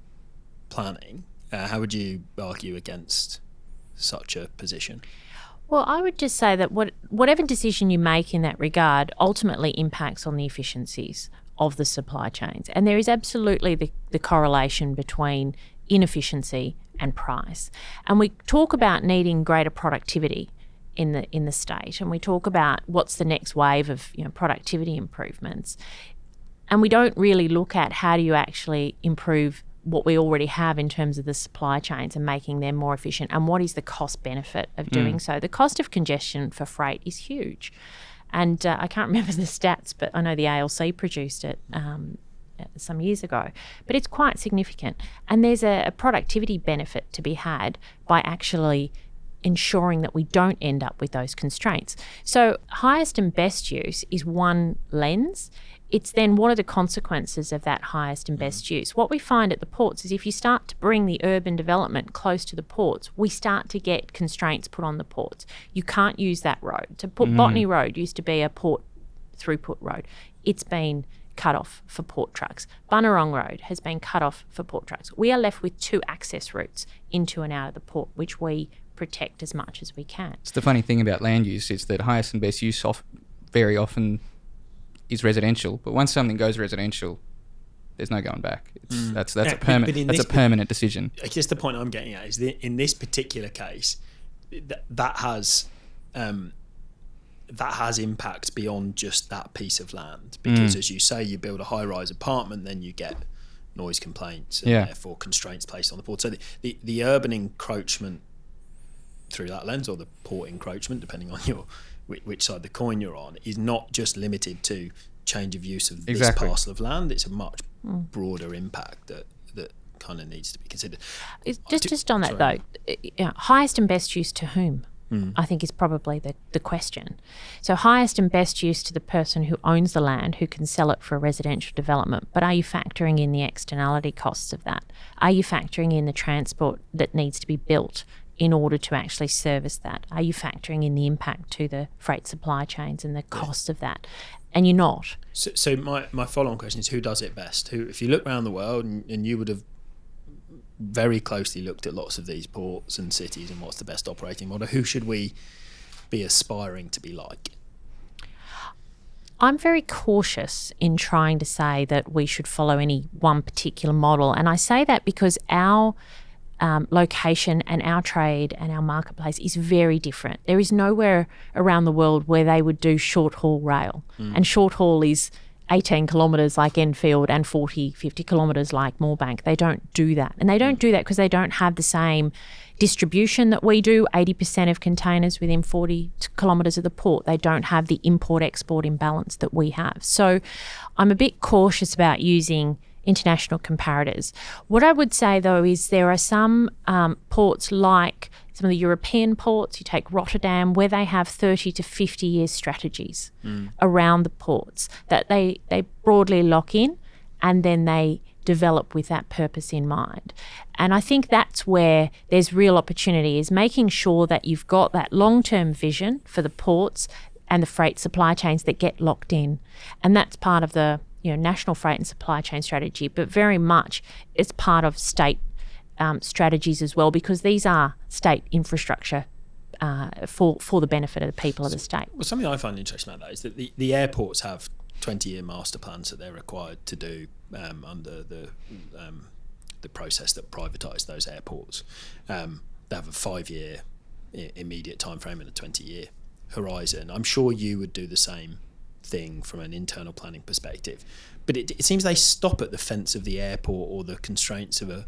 planning. How would you argue against such a position? Well, I would just say that whatever decision you make in that regard ultimately impacts on the efficiencies of the supply chains, and there is absolutely the correlation between inefficiency and price. And we talk about needing greater productivity in the state, and we talk about what's the next wave of productivity improvements. And we don't really look at how do you actually improve what we already have in terms of the supply chains and making them more efficient, and what is the cost benefit of doing so. The cost of congestion for freight is huge. And I can't remember the stats, but I know the ALC produced it some years ago, but it's quite significant. And there's a productivity benefit to be had by actually ensuring that we don't end up with those constraints. So highest and best use is one lens. It's then what are the consequences of that highest and best use? What we find at the ports is if you start to bring the urban development close to the ports, we start to get constraints put on the ports. You can't use that road. So Botany Road used to be a port throughput road. It's been cut off for port trucks. Bunurong Road has been cut off for port trucks. We are left with 2 access routes into and out of the port, which we protect as much as we can. It's the funny thing about land use is that highest and best use very often is residential, but once something goes residential, there's no going back. That's a permanent decision. I guess the point I'm getting at is that in this particular case, that has impacts beyond just that piece of land, because as you say, you build a high-rise apartment, then you get noise complaints and therefore constraints placed on the port. So the urban encroachment through that lens, or the port encroachment, depending on which side of the coin you're on, is not just limited to change of use of this parcel of land. It's a much broader impact that kind of needs to be considered. Just on that though, highest and best use to whom? I think is probably the question. So highest and best use to the person who owns the land, who can sell it for a residential development, but are you factoring in the externality costs of that? Are you factoring in the transport that needs to be built in order to actually service that? Are you factoring in the impact to the freight supply chains and the cost of that? And you're not. So my follow-on question is, who does it best? Who, if you look around the world, and you would have very closely looked at lots of these ports and cities and what's the best operating model, who should we be aspiring to be like? I'm very cautious in trying to say that we should follow any one particular model. And I say that because our location and our trade and our marketplace is very different. There is nowhere around the world where they would do short haul rail. And short haul is 18 kilometres like Enfield and 40, 50 kilometres like Moorebank. They don't do that. And they don't do that because they don't have the same distribution that we do, 80% of containers within 40 kilometres of the port. They don't have the import-export imbalance that we have. So I'm a bit cautious about using international comparators. What I would say, though, is there are some ports like some of the European ports, you take Rotterdam, where they have 30 to 50 year strategies around the ports that they broadly lock in, and then they develop with that purpose in mind. And I think that's where there's real opportunity, is making sure that you've got that long-term vision for the ports and the freight supply chains that get locked in. And that's part of the national freight and supply chain strategy, but very much it's part of state strategies as well, because these are state infrastructure for the benefit of the people of the state. Well, something I find interesting about that is that the airports have 20-year master plans that they're required to do under the process that privatised those airports. They have a 5-year immediate time frame and a 20-year horizon. I'm sure you would do the same thing from an internal planning perspective, but it seems they stop at the fence of the airport or the constraints of a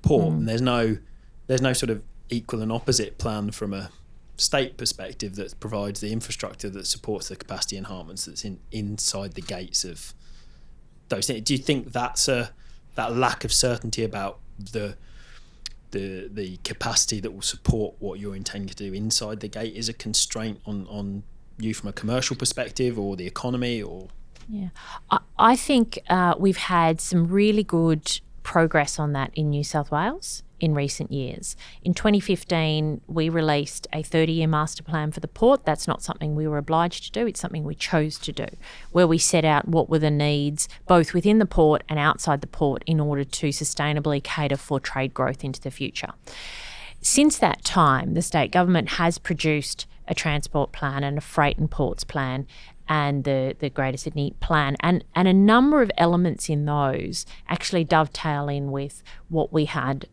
port, and there's no sort of equal and opposite plan from a state perspective that provides the infrastructure that supports the capacity enhancements that's inside the gates of those things. Do you think that's that lack of certainty about the capacity that will support what you're intending to do inside the gate is a constraint on you from a commercial perspective or the economy? Or I think we've had some really good progress on that in New South Wales in recent years. In 2015, we released a 30-year master plan for the port. That's not something we were obliged to do. It's something we chose to do, where we set out what were the needs both within the port and outside the port in order to sustainably cater for trade growth into the future. Since that time, the state government has produced a transport plan and a freight and ports plan and the Greater Sydney plan, and a number of elements in those actually dovetail in with what we had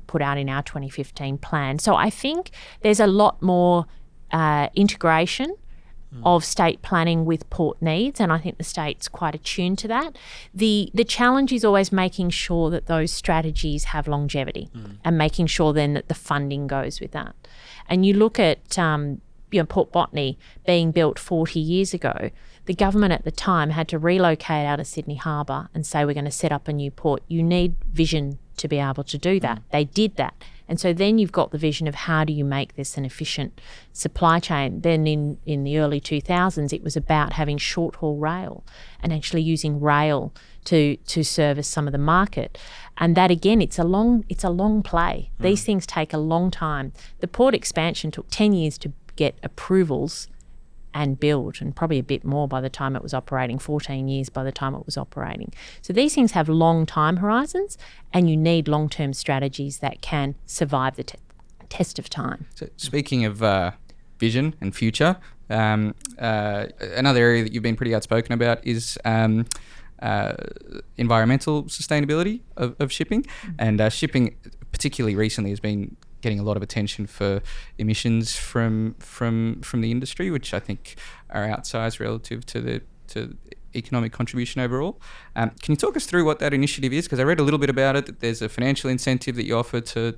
put out in our 2015 plan. So I think there's a lot more integration of state planning with port needs, and I think the state's quite attuned to that. The challenge is always making sure that those strategies have longevity and making sure then that the funding goes with that. And you look at Port Botany being built 40 years ago, the government at the time had to relocate out of Sydney Harbour and say, we're going to set up a new port. You need vision to be able to do that. They did that. And so then you've got the vision of how do you make this an efficient supply chain. Then in the early 2000s, it was about having short-haul rail and actually using rail to service some of the market. And that, again, it's a long play. These things take a long time. The port expansion took 10 years to get approvals and build, and probably a bit more by the time it was operating, 14 years by the time it was operating. So these things have long time horizons, and you need long-term strategies that can survive the test of time. So speaking of vision and future, another area that you've been pretty outspoken about is environmental sustainability of shipping, and shipping particularly recently has been getting a lot of attention for emissions from the industry, which I think are outsized relative to economic contribution overall. Can you talk us through what that initiative is? Because I read a little bit about it, that there's a financial incentive that you offer to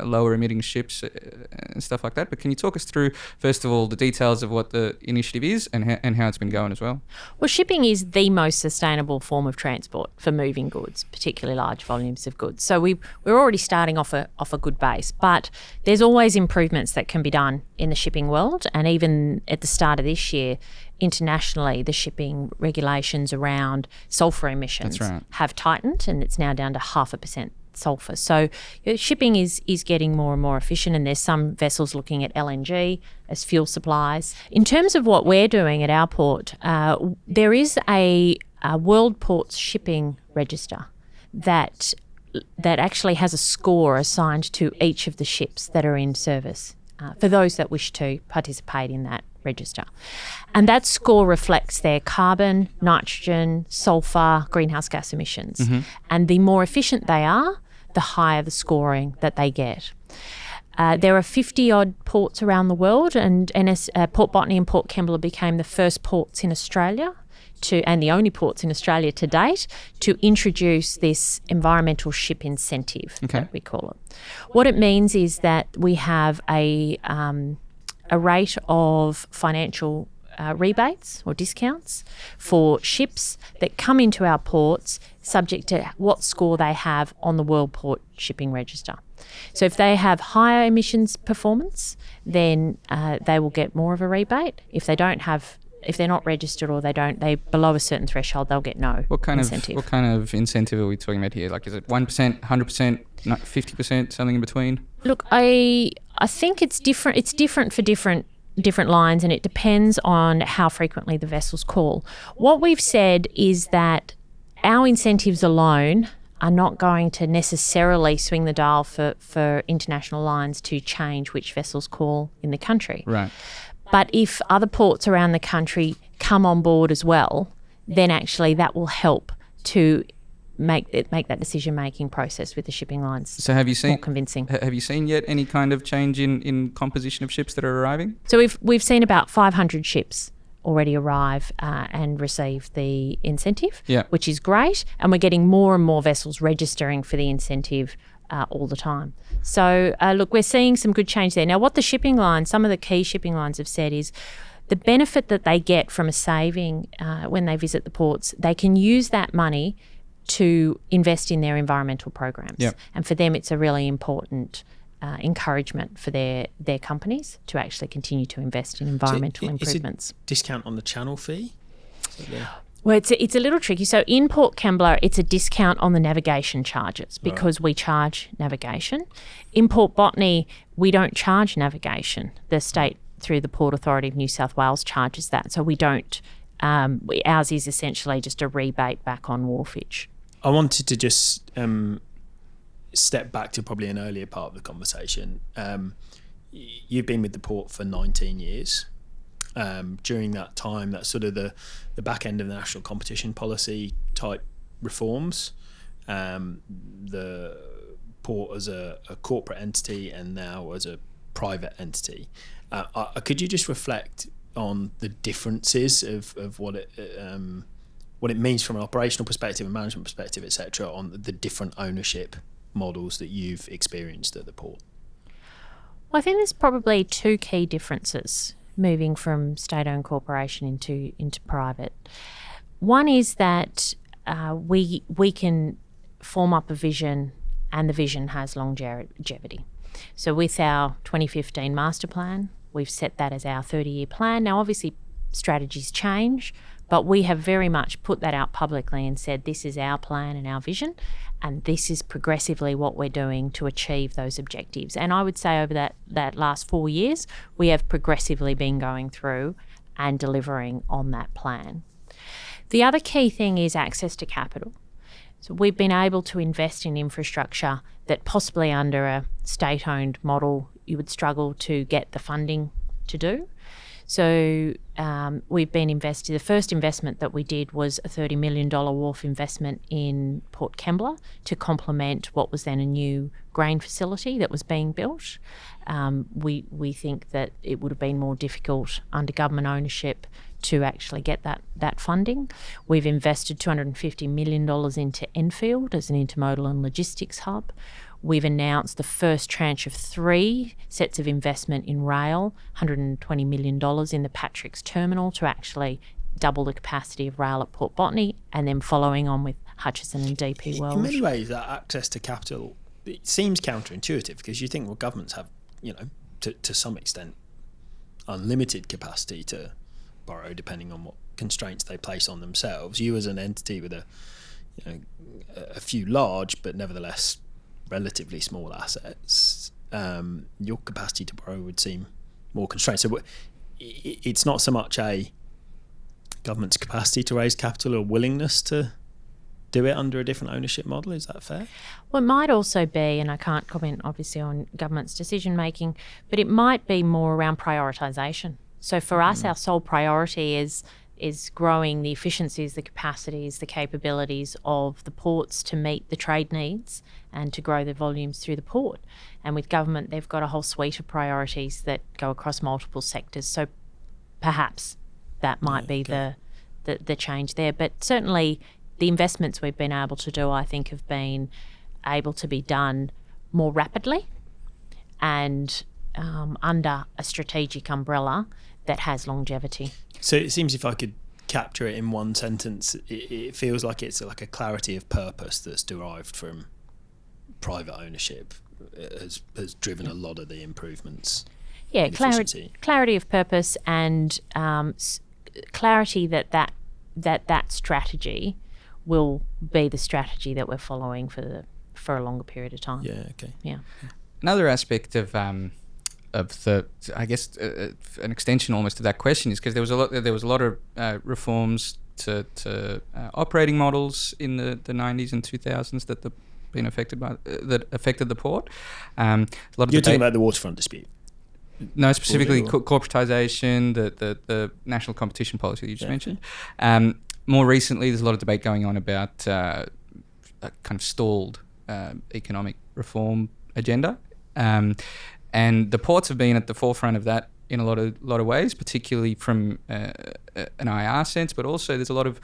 lower emitting ships and stuff like that. But can you talk us through, first of all, the details of what the initiative is and how it's been going as well? Well, shipping is the most sustainable form of transport for moving goods, particularly large volumes of goods. So we're already starting off a good base, but there's always improvements that can be done in the shipping world. And even at the start of this year, internationally, the shipping regulations around sulphur emissions have tightened, and it's now down to 0.5% sulphur. So shipping is getting more and more efficient, and there's some vessels looking at LNG as fuel supplies. In terms of what we're doing at our port, there is a World Ports Shipping Register that actually has a score assigned to each of the ships that are in service for those that wish to participate in that register. And that score reflects their carbon, nitrogen, sulphur, greenhouse gas emissions. And the more efficient they are, the higher the scoring that they get. There are 50-odd ports around the world, and Port Botany and Port Kembla became the first ports in Australia and the only ports in Australia to date to introduce this environmental ship incentive, that we call it. What it means is that we have a rate of financial rebates or discounts for ships that come into our ports subject to what score they have on the World Port Shipping Register. So if they have higher emissions performance, then they will get more of a rebate. If they're not registered or they're below a certain threshold, they'll get no incentive. What kind of incentive are we talking about here? Like, is it 1%, 100%, 50%, something in between? Look, I think it's different. It's different for different lines, and it depends on how frequently the vessels call. What we've said is that our incentives alone are not going to necessarily swing the dial for international lines to change which vessels call in the country. Right. But if other ports around the country come on board as well, then actually that will help to make that decision-making process with the shipping lines So have you seen more convincing. Have you seen yet any kind of change in composition of ships that are arriving? So we've seen about 500 ships already arrive and receive the incentive, which is great, and we're getting more and more vessels registering for the incentive all the time. So look, we're seeing some good change there. Now, what the shipping lines, some of the key shipping lines have said is the benefit that they get from a saving when they visit the ports, they can use that money to invest in their environmental programs. Yep. And for them, it's a really important encouragement for their companies to actually continue to invest in environmental improvements. Is it discount on the channel fee? Well, it's a little tricky. So in Port Kembla, it's a discount on the navigation charges because we charge navigation. In Port Botany, we don't charge navigation. The state, through the Port Authority of New South Wales, charges that. So we don't. Ours is essentially just a rebate back on wharfage. I wanted to just step back to probably an earlier part of the conversation. You've been with the port for 19 years. During that time, that's sort of the back end of the national competition policy type reforms. The port as a corporate entity and now as a private entity. Could you just reflect on the differences of what it means from an operational perspective, a management perspective, etc., on the different ownership models that you've experienced at the port? Well, I think there's probably two key differences moving from state-owned corporation into private. One is that we can form up a vision, and the vision has longevity. So with our 2015 master plan, we've set that as our 30-year plan. Now, obviously, strategies change, but we have very much put that out publicly and said this is our plan and our vision, and this is progressively what we're doing to achieve those objectives. And I would say over that last 4 years, we have progressively been going through and delivering on that plan. The other key thing is access to capital. So we've been able to invest in infrastructure that possibly under a state-owned model you would struggle to get the funding to do. So we've been invested. The first investment that we did was a $30 million wharf investment in Port Kembla to complement what was then a new grain facility that was being built. We think that it would have been more difficult under government ownership to actually get that funding. We've invested $250 million into Enfield as an intermodal and logistics hub. We've announced the first tranche of 3 sets of investment in rail, $120 million in the Patrick's terminal to actually double the capacity of rail at Port Botany, and then following on with Hutchison and DP World. In many ways, that access to capital, it seems counterintuitive because you think, well, governments have, to some extent, unlimited capacity to borrow depending on what constraints they place on themselves. You as an entity with a few large but nevertheless relatively small assets, your capacity to borrow would seem more constrained. So it's not so much a government's capacity to raise capital or willingness to do it under a different ownership model. Is that fair? Well, it might also be, and I can't comment obviously on government's decision making, but it might be more around prioritisation. So for us, our sole priority is growing the efficiencies, the capacities, the capabilities of the ports to meet the trade needs and to grow the volumes through the port. And with government, they've got a whole suite of priorities that go across multiple sectors. So perhaps that might be the change there. But certainly the investments we've been able to do, I think, have been able to be done more rapidly and under a strategic umbrella that has longevity. So it seems, if I could capture it in one sentence, it feels like it's like a clarity of purpose that's derived from private ownership has driven a lot of the improvements. Yeah, clarity of purpose and clarity that strategy will be the strategy that we're following for a longer period of time. Yeah. Okay. Yeah. Another aspect of the, I guess, an extension almost to that question is because there was a lot of reforms to operating models in the 90s and 2000s that been affected by that affected the port. A lot of You're talking about the waterfront dispute. No, specifically corporatisation, the national competition policy that you just mentioned. More recently, there's a lot of debate going on about a kind of stalled economic reform agenda, and the ports have been at the forefront of that in a lot of ways, particularly from an IR sense, but also there's a lot of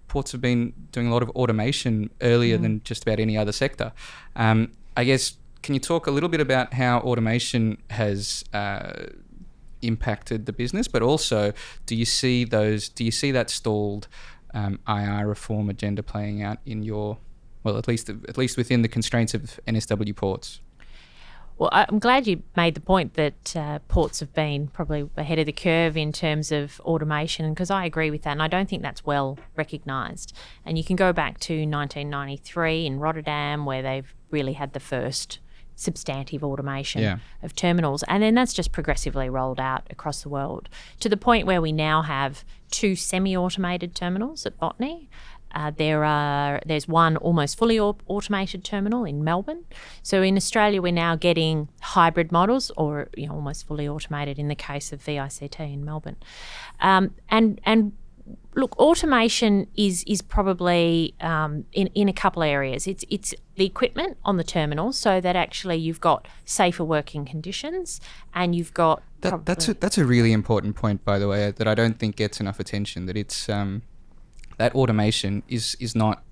ports have been doing a lot of automation earlier than just about any other sector. I guess, can you talk a little bit about how automation has impacted the business, but also do you see that stalled IR reform agenda playing out in your, well, at least within the constraints of NSW Ports? Well, I'm glad you made the point that ports have been probably ahead of the curve in terms of automation, because I agree with that, and I don't think that's well recognised. And you can go back to 1993 in Rotterdam, where they've really had the first substantive automation of terminals, and then that's just progressively rolled out across the world to the point where we now have 2 semi-automated terminals at Botany. There's one almost fully automated terminal in Melbourne. So in Australia, we're now getting hybrid models, or almost fully automated in the case of VICT in Melbourne. And look, automation is probably in a couple of areas. It's the equipment on the terminal, so that actually you've got safer working conditions, and you've got that's a really important point, by the way, that I don't think gets enough attention. That it's that automation is not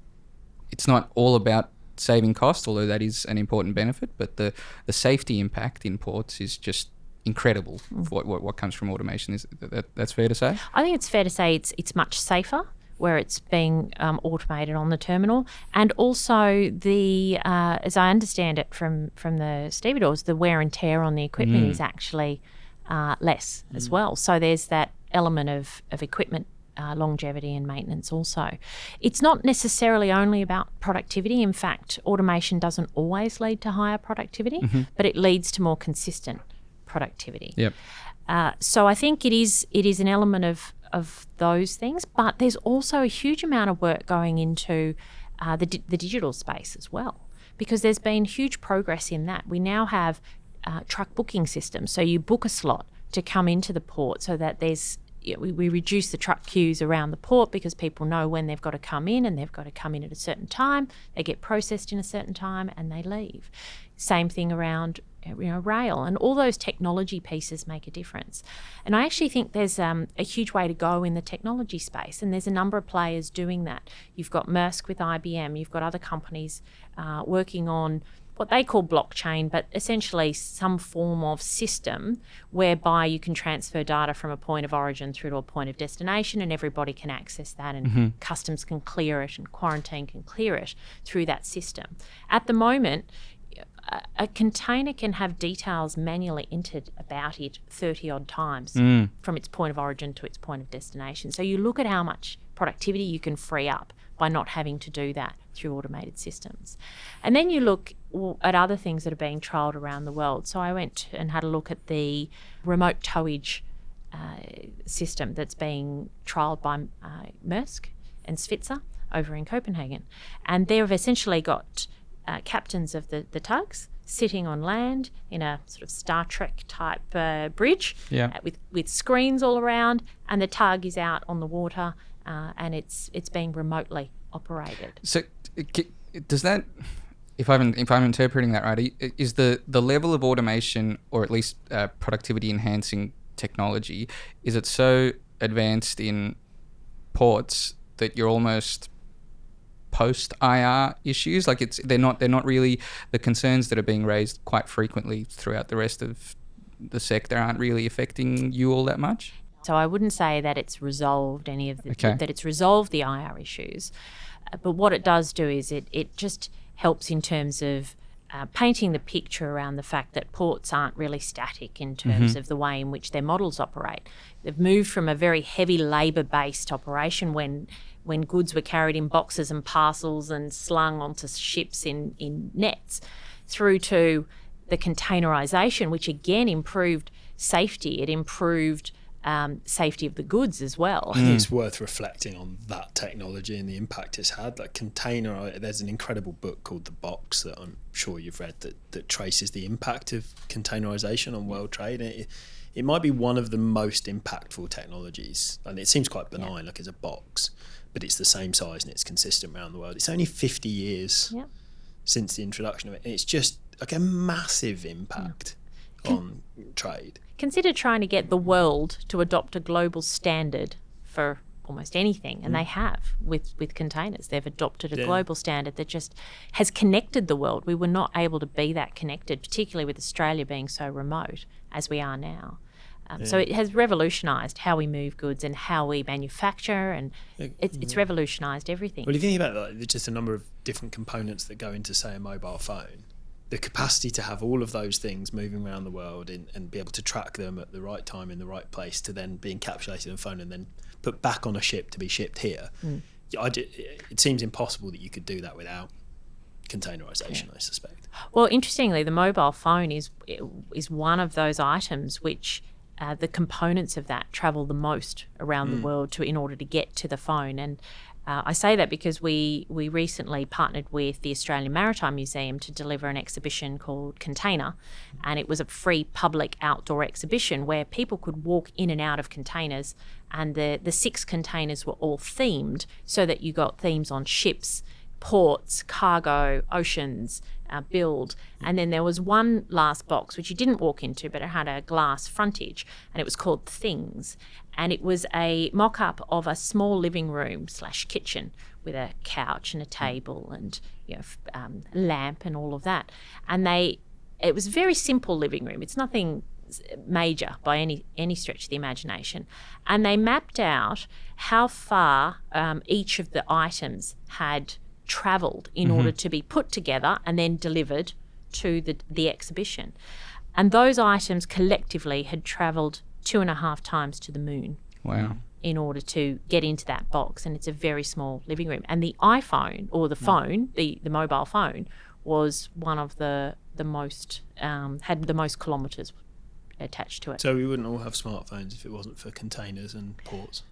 all about saving cost, although that is an important benefit, but the safety impact in ports is just incredible for what comes from automation. Is that's fair to say? I think it's fair to say it's much safer where it's being automated on the terminal, and also the as I understand it from the stevedores, the wear and tear on the equipment is actually less as well. So there's that element of equipment longevity and maintenance also. It's not necessarily only about productivity. In fact, automation doesn't always lead to higher productivity, but it leads to more consistent productivity. Yep. So I think it is an element of those things, but there's also a huge amount of work going into the digital space as well, because there's been huge progress in that. We now have truck booking systems, so you book a slot to come into the port, so that we reduce the truck queues around the port, because people know when they've got to come in, and they've got to come in at a certain time. They get processed in a certain time and they leave. Same thing around rail, and all those technology pieces make a difference. And I actually think there's a huge way to go in the technology space, and there's a number of players doing that. You've got Maersk with IBM, you've got other companies working on what they call blockchain, but essentially some form of system whereby you can transfer data from a point of origin through to a point of destination, and everybody can access that, and customs can clear it, and quarantine can clear it through that system. At the moment, a container can have details manually entered about it 30 odd times from its point of origin to its point of destination. So you look at how much productivity you can free up by not having to do that through automated systems. And then you look at other things that are being trialled around the world. So I went and had a look at the remote towage system that's being trialled by Maersk and Svitzer over in Copenhagen. And they've essentially got captains of the tugs sitting on land in a sort of Star Trek type bridge with screens all around, and the tug is out on the water, and it's being remotely operated. So does that, if I'm interpreting that right, is the level of automation, or at least productivity enhancing technology, is it so advanced in ports that you're almost post IR issues? Like they're not really the concerns that are being raised quite frequently throughout the rest of the sector aren't really affecting you all that much? So I wouldn't say that it's resolved that it's resolved the IR issues, but what it does do is it just helps in terms of painting the picture around the fact that ports aren't really static in terms of the way in which their models operate. They've moved from a very heavy labour-based operation when goods were carried in boxes and parcels and slung onto ships in nets, through to the containerisation, which again improved safety. It improved safety of the goods as well. I think it's worth reflecting on that technology and the impact it's had. Like there's an incredible book called The Box that I'm sure you've read that traces the impact of containerization on world trade. And it might be one of the most impactful technologies. And it seems quite benign, like it's a box, but it's the same size and it's consistent around the world. It's only 50 years since the introduction of it. And it's just like a massive impact on trade. Consider trying to get the world to adopt a global standard for almost anything, and they have with containers. They've adopted a global standard that just has connected the world. We were not able to be that connected, particularly with Australia being so remote as we are now. So it has revolutionised how we move goods and how we manufacture, and it's revolutionised everything. Well, if you think about just a number of different components that go into, say, a mobile phone, the capacity to have all of those things moving around the world and be able to track them at the right time in the right place to then be encapsulated in a phone and then put back on a ship to be shipped here. It seems impossible that you could do that without containerization, I suspect. Well, interestingly, the mobile phone is one of those items which the components of that travel the most around the world in order to get to the phone. And I say that because we recently partnered with the Australian Maritime Museum to deliver an exhibition called Container, and it was a free public outdoor exhibition where people could walk in and out of containers, and the 6 containers were all themed so that you got themes on ships, ports, cargo, oceans, build. And then there was one last box which you didn't walk into, but it had a glass frontage, and it was called Things. And it was a mock-up of a small living room / kitchen with a couch and a table and lamp and all of that. And it was a very simple living room. It's nothing major by any stretch of the imagination. And they mapped out how far each of the items had travelled in order to be put together and then delivered to the exhibition. And those items collectively had travelled 2.5 times to the moon. Wow. In order to get into that box. And it's a very small living room. And the iPhone, or the phone, the mobile phone, was one of the most, had the most kilometres attached to it. So we wouldn't all have smartphones if it wasn't for containers and ports?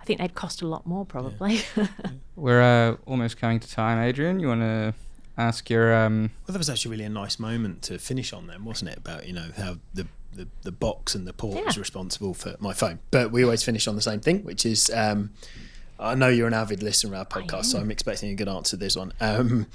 I think they'd cost a lot more, probably. We're almost coming to time. Adrian, you want to ask your... Well, that was actually really a nice moment to finish on then, wasn't it? About, how the box and the port was responsible for my phone. But we always finish on the same thing, which is... I know you're an avid listener of our podcast, so I'm expecting a good answer to this one. Marika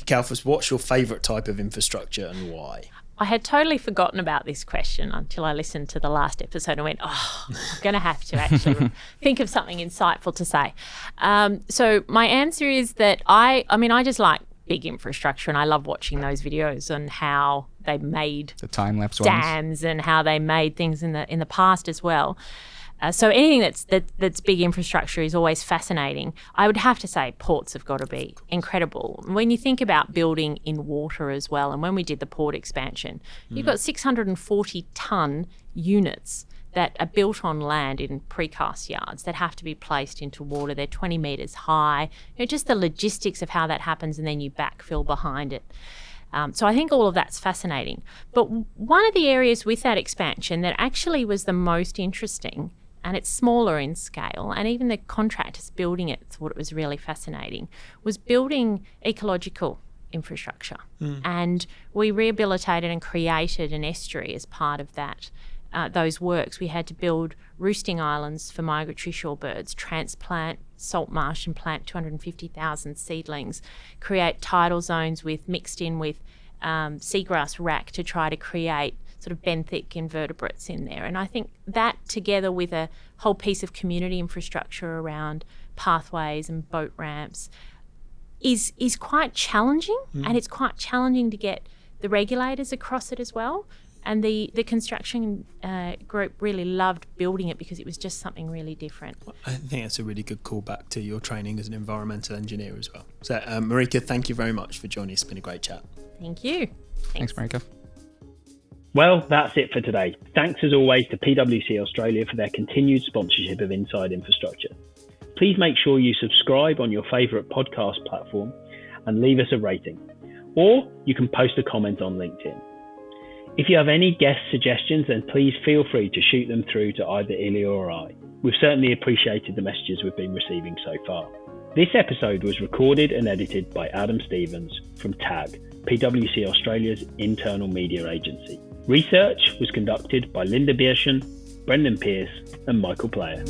Calfas, what's your favourite type of infrastructure and why? I had totally forgotten about this question until I listened to the last episode and went, I'm going to have to actually think of something insightful to say. So my answer is that I just like big infrastructure, and I love watching those videos on how they made the time-lapse dams and how they made things in the past as well. So anything that's big infrastructure is always fascinating. I would have to say ports have got to be incredible. When you think about building in water as well, and when we did the port expansion, you've got 640-tonne units that are built on land in precast yards that have to be placed into water. They're 20 metres high. Just the logistics of how that happens, and then you backfill behind it. So I think all of that's fascinating. But one of the areas with that expansion that actually was the most interesting, and it's smaller in scale, and even the contractors building it thought it was really fascinating, was building ecological infrastructure. And we rehabilitated and created an estuary as part of that. Those works, we had to build roosting islands for migratory shorebirds, transplant salt marsh and plant 250,000 seedlings, create tidal zones mixed in with seagrass rack to try to create sort of benthic invertebrates in there. And I think that, together with a whole piece of community infrastructure around pathways and boat ramps, is quite challenging. And it's quite challenging to get the regulators across it as well. And the construction group really loved building it because it was just something really different. I think that's a really good callback to your training as an environmental engineer as well. So, Marika, thank you very much for joining us. It's been a great chat. Thank you. Thanks, Marika. Well, that's it for today. Thanks as always to PwC Australia for their continued sponsorship of Inside Infrastructure. Please make sure you subscribe on your favourite podcast platform and leave us a rating. Or you can post a comment on LinkedIn. If you have any guest suggestions, then please feel free to shoot them through to either Ilya or I. We've certainly appreciated the messages we've been receiving so far. This episode was recorded and edited by Adam Stevens from TAG, PwC Australia's internal media agency. Research was conducted by Linda Bierschen, Brendan Pearce and Michael Player.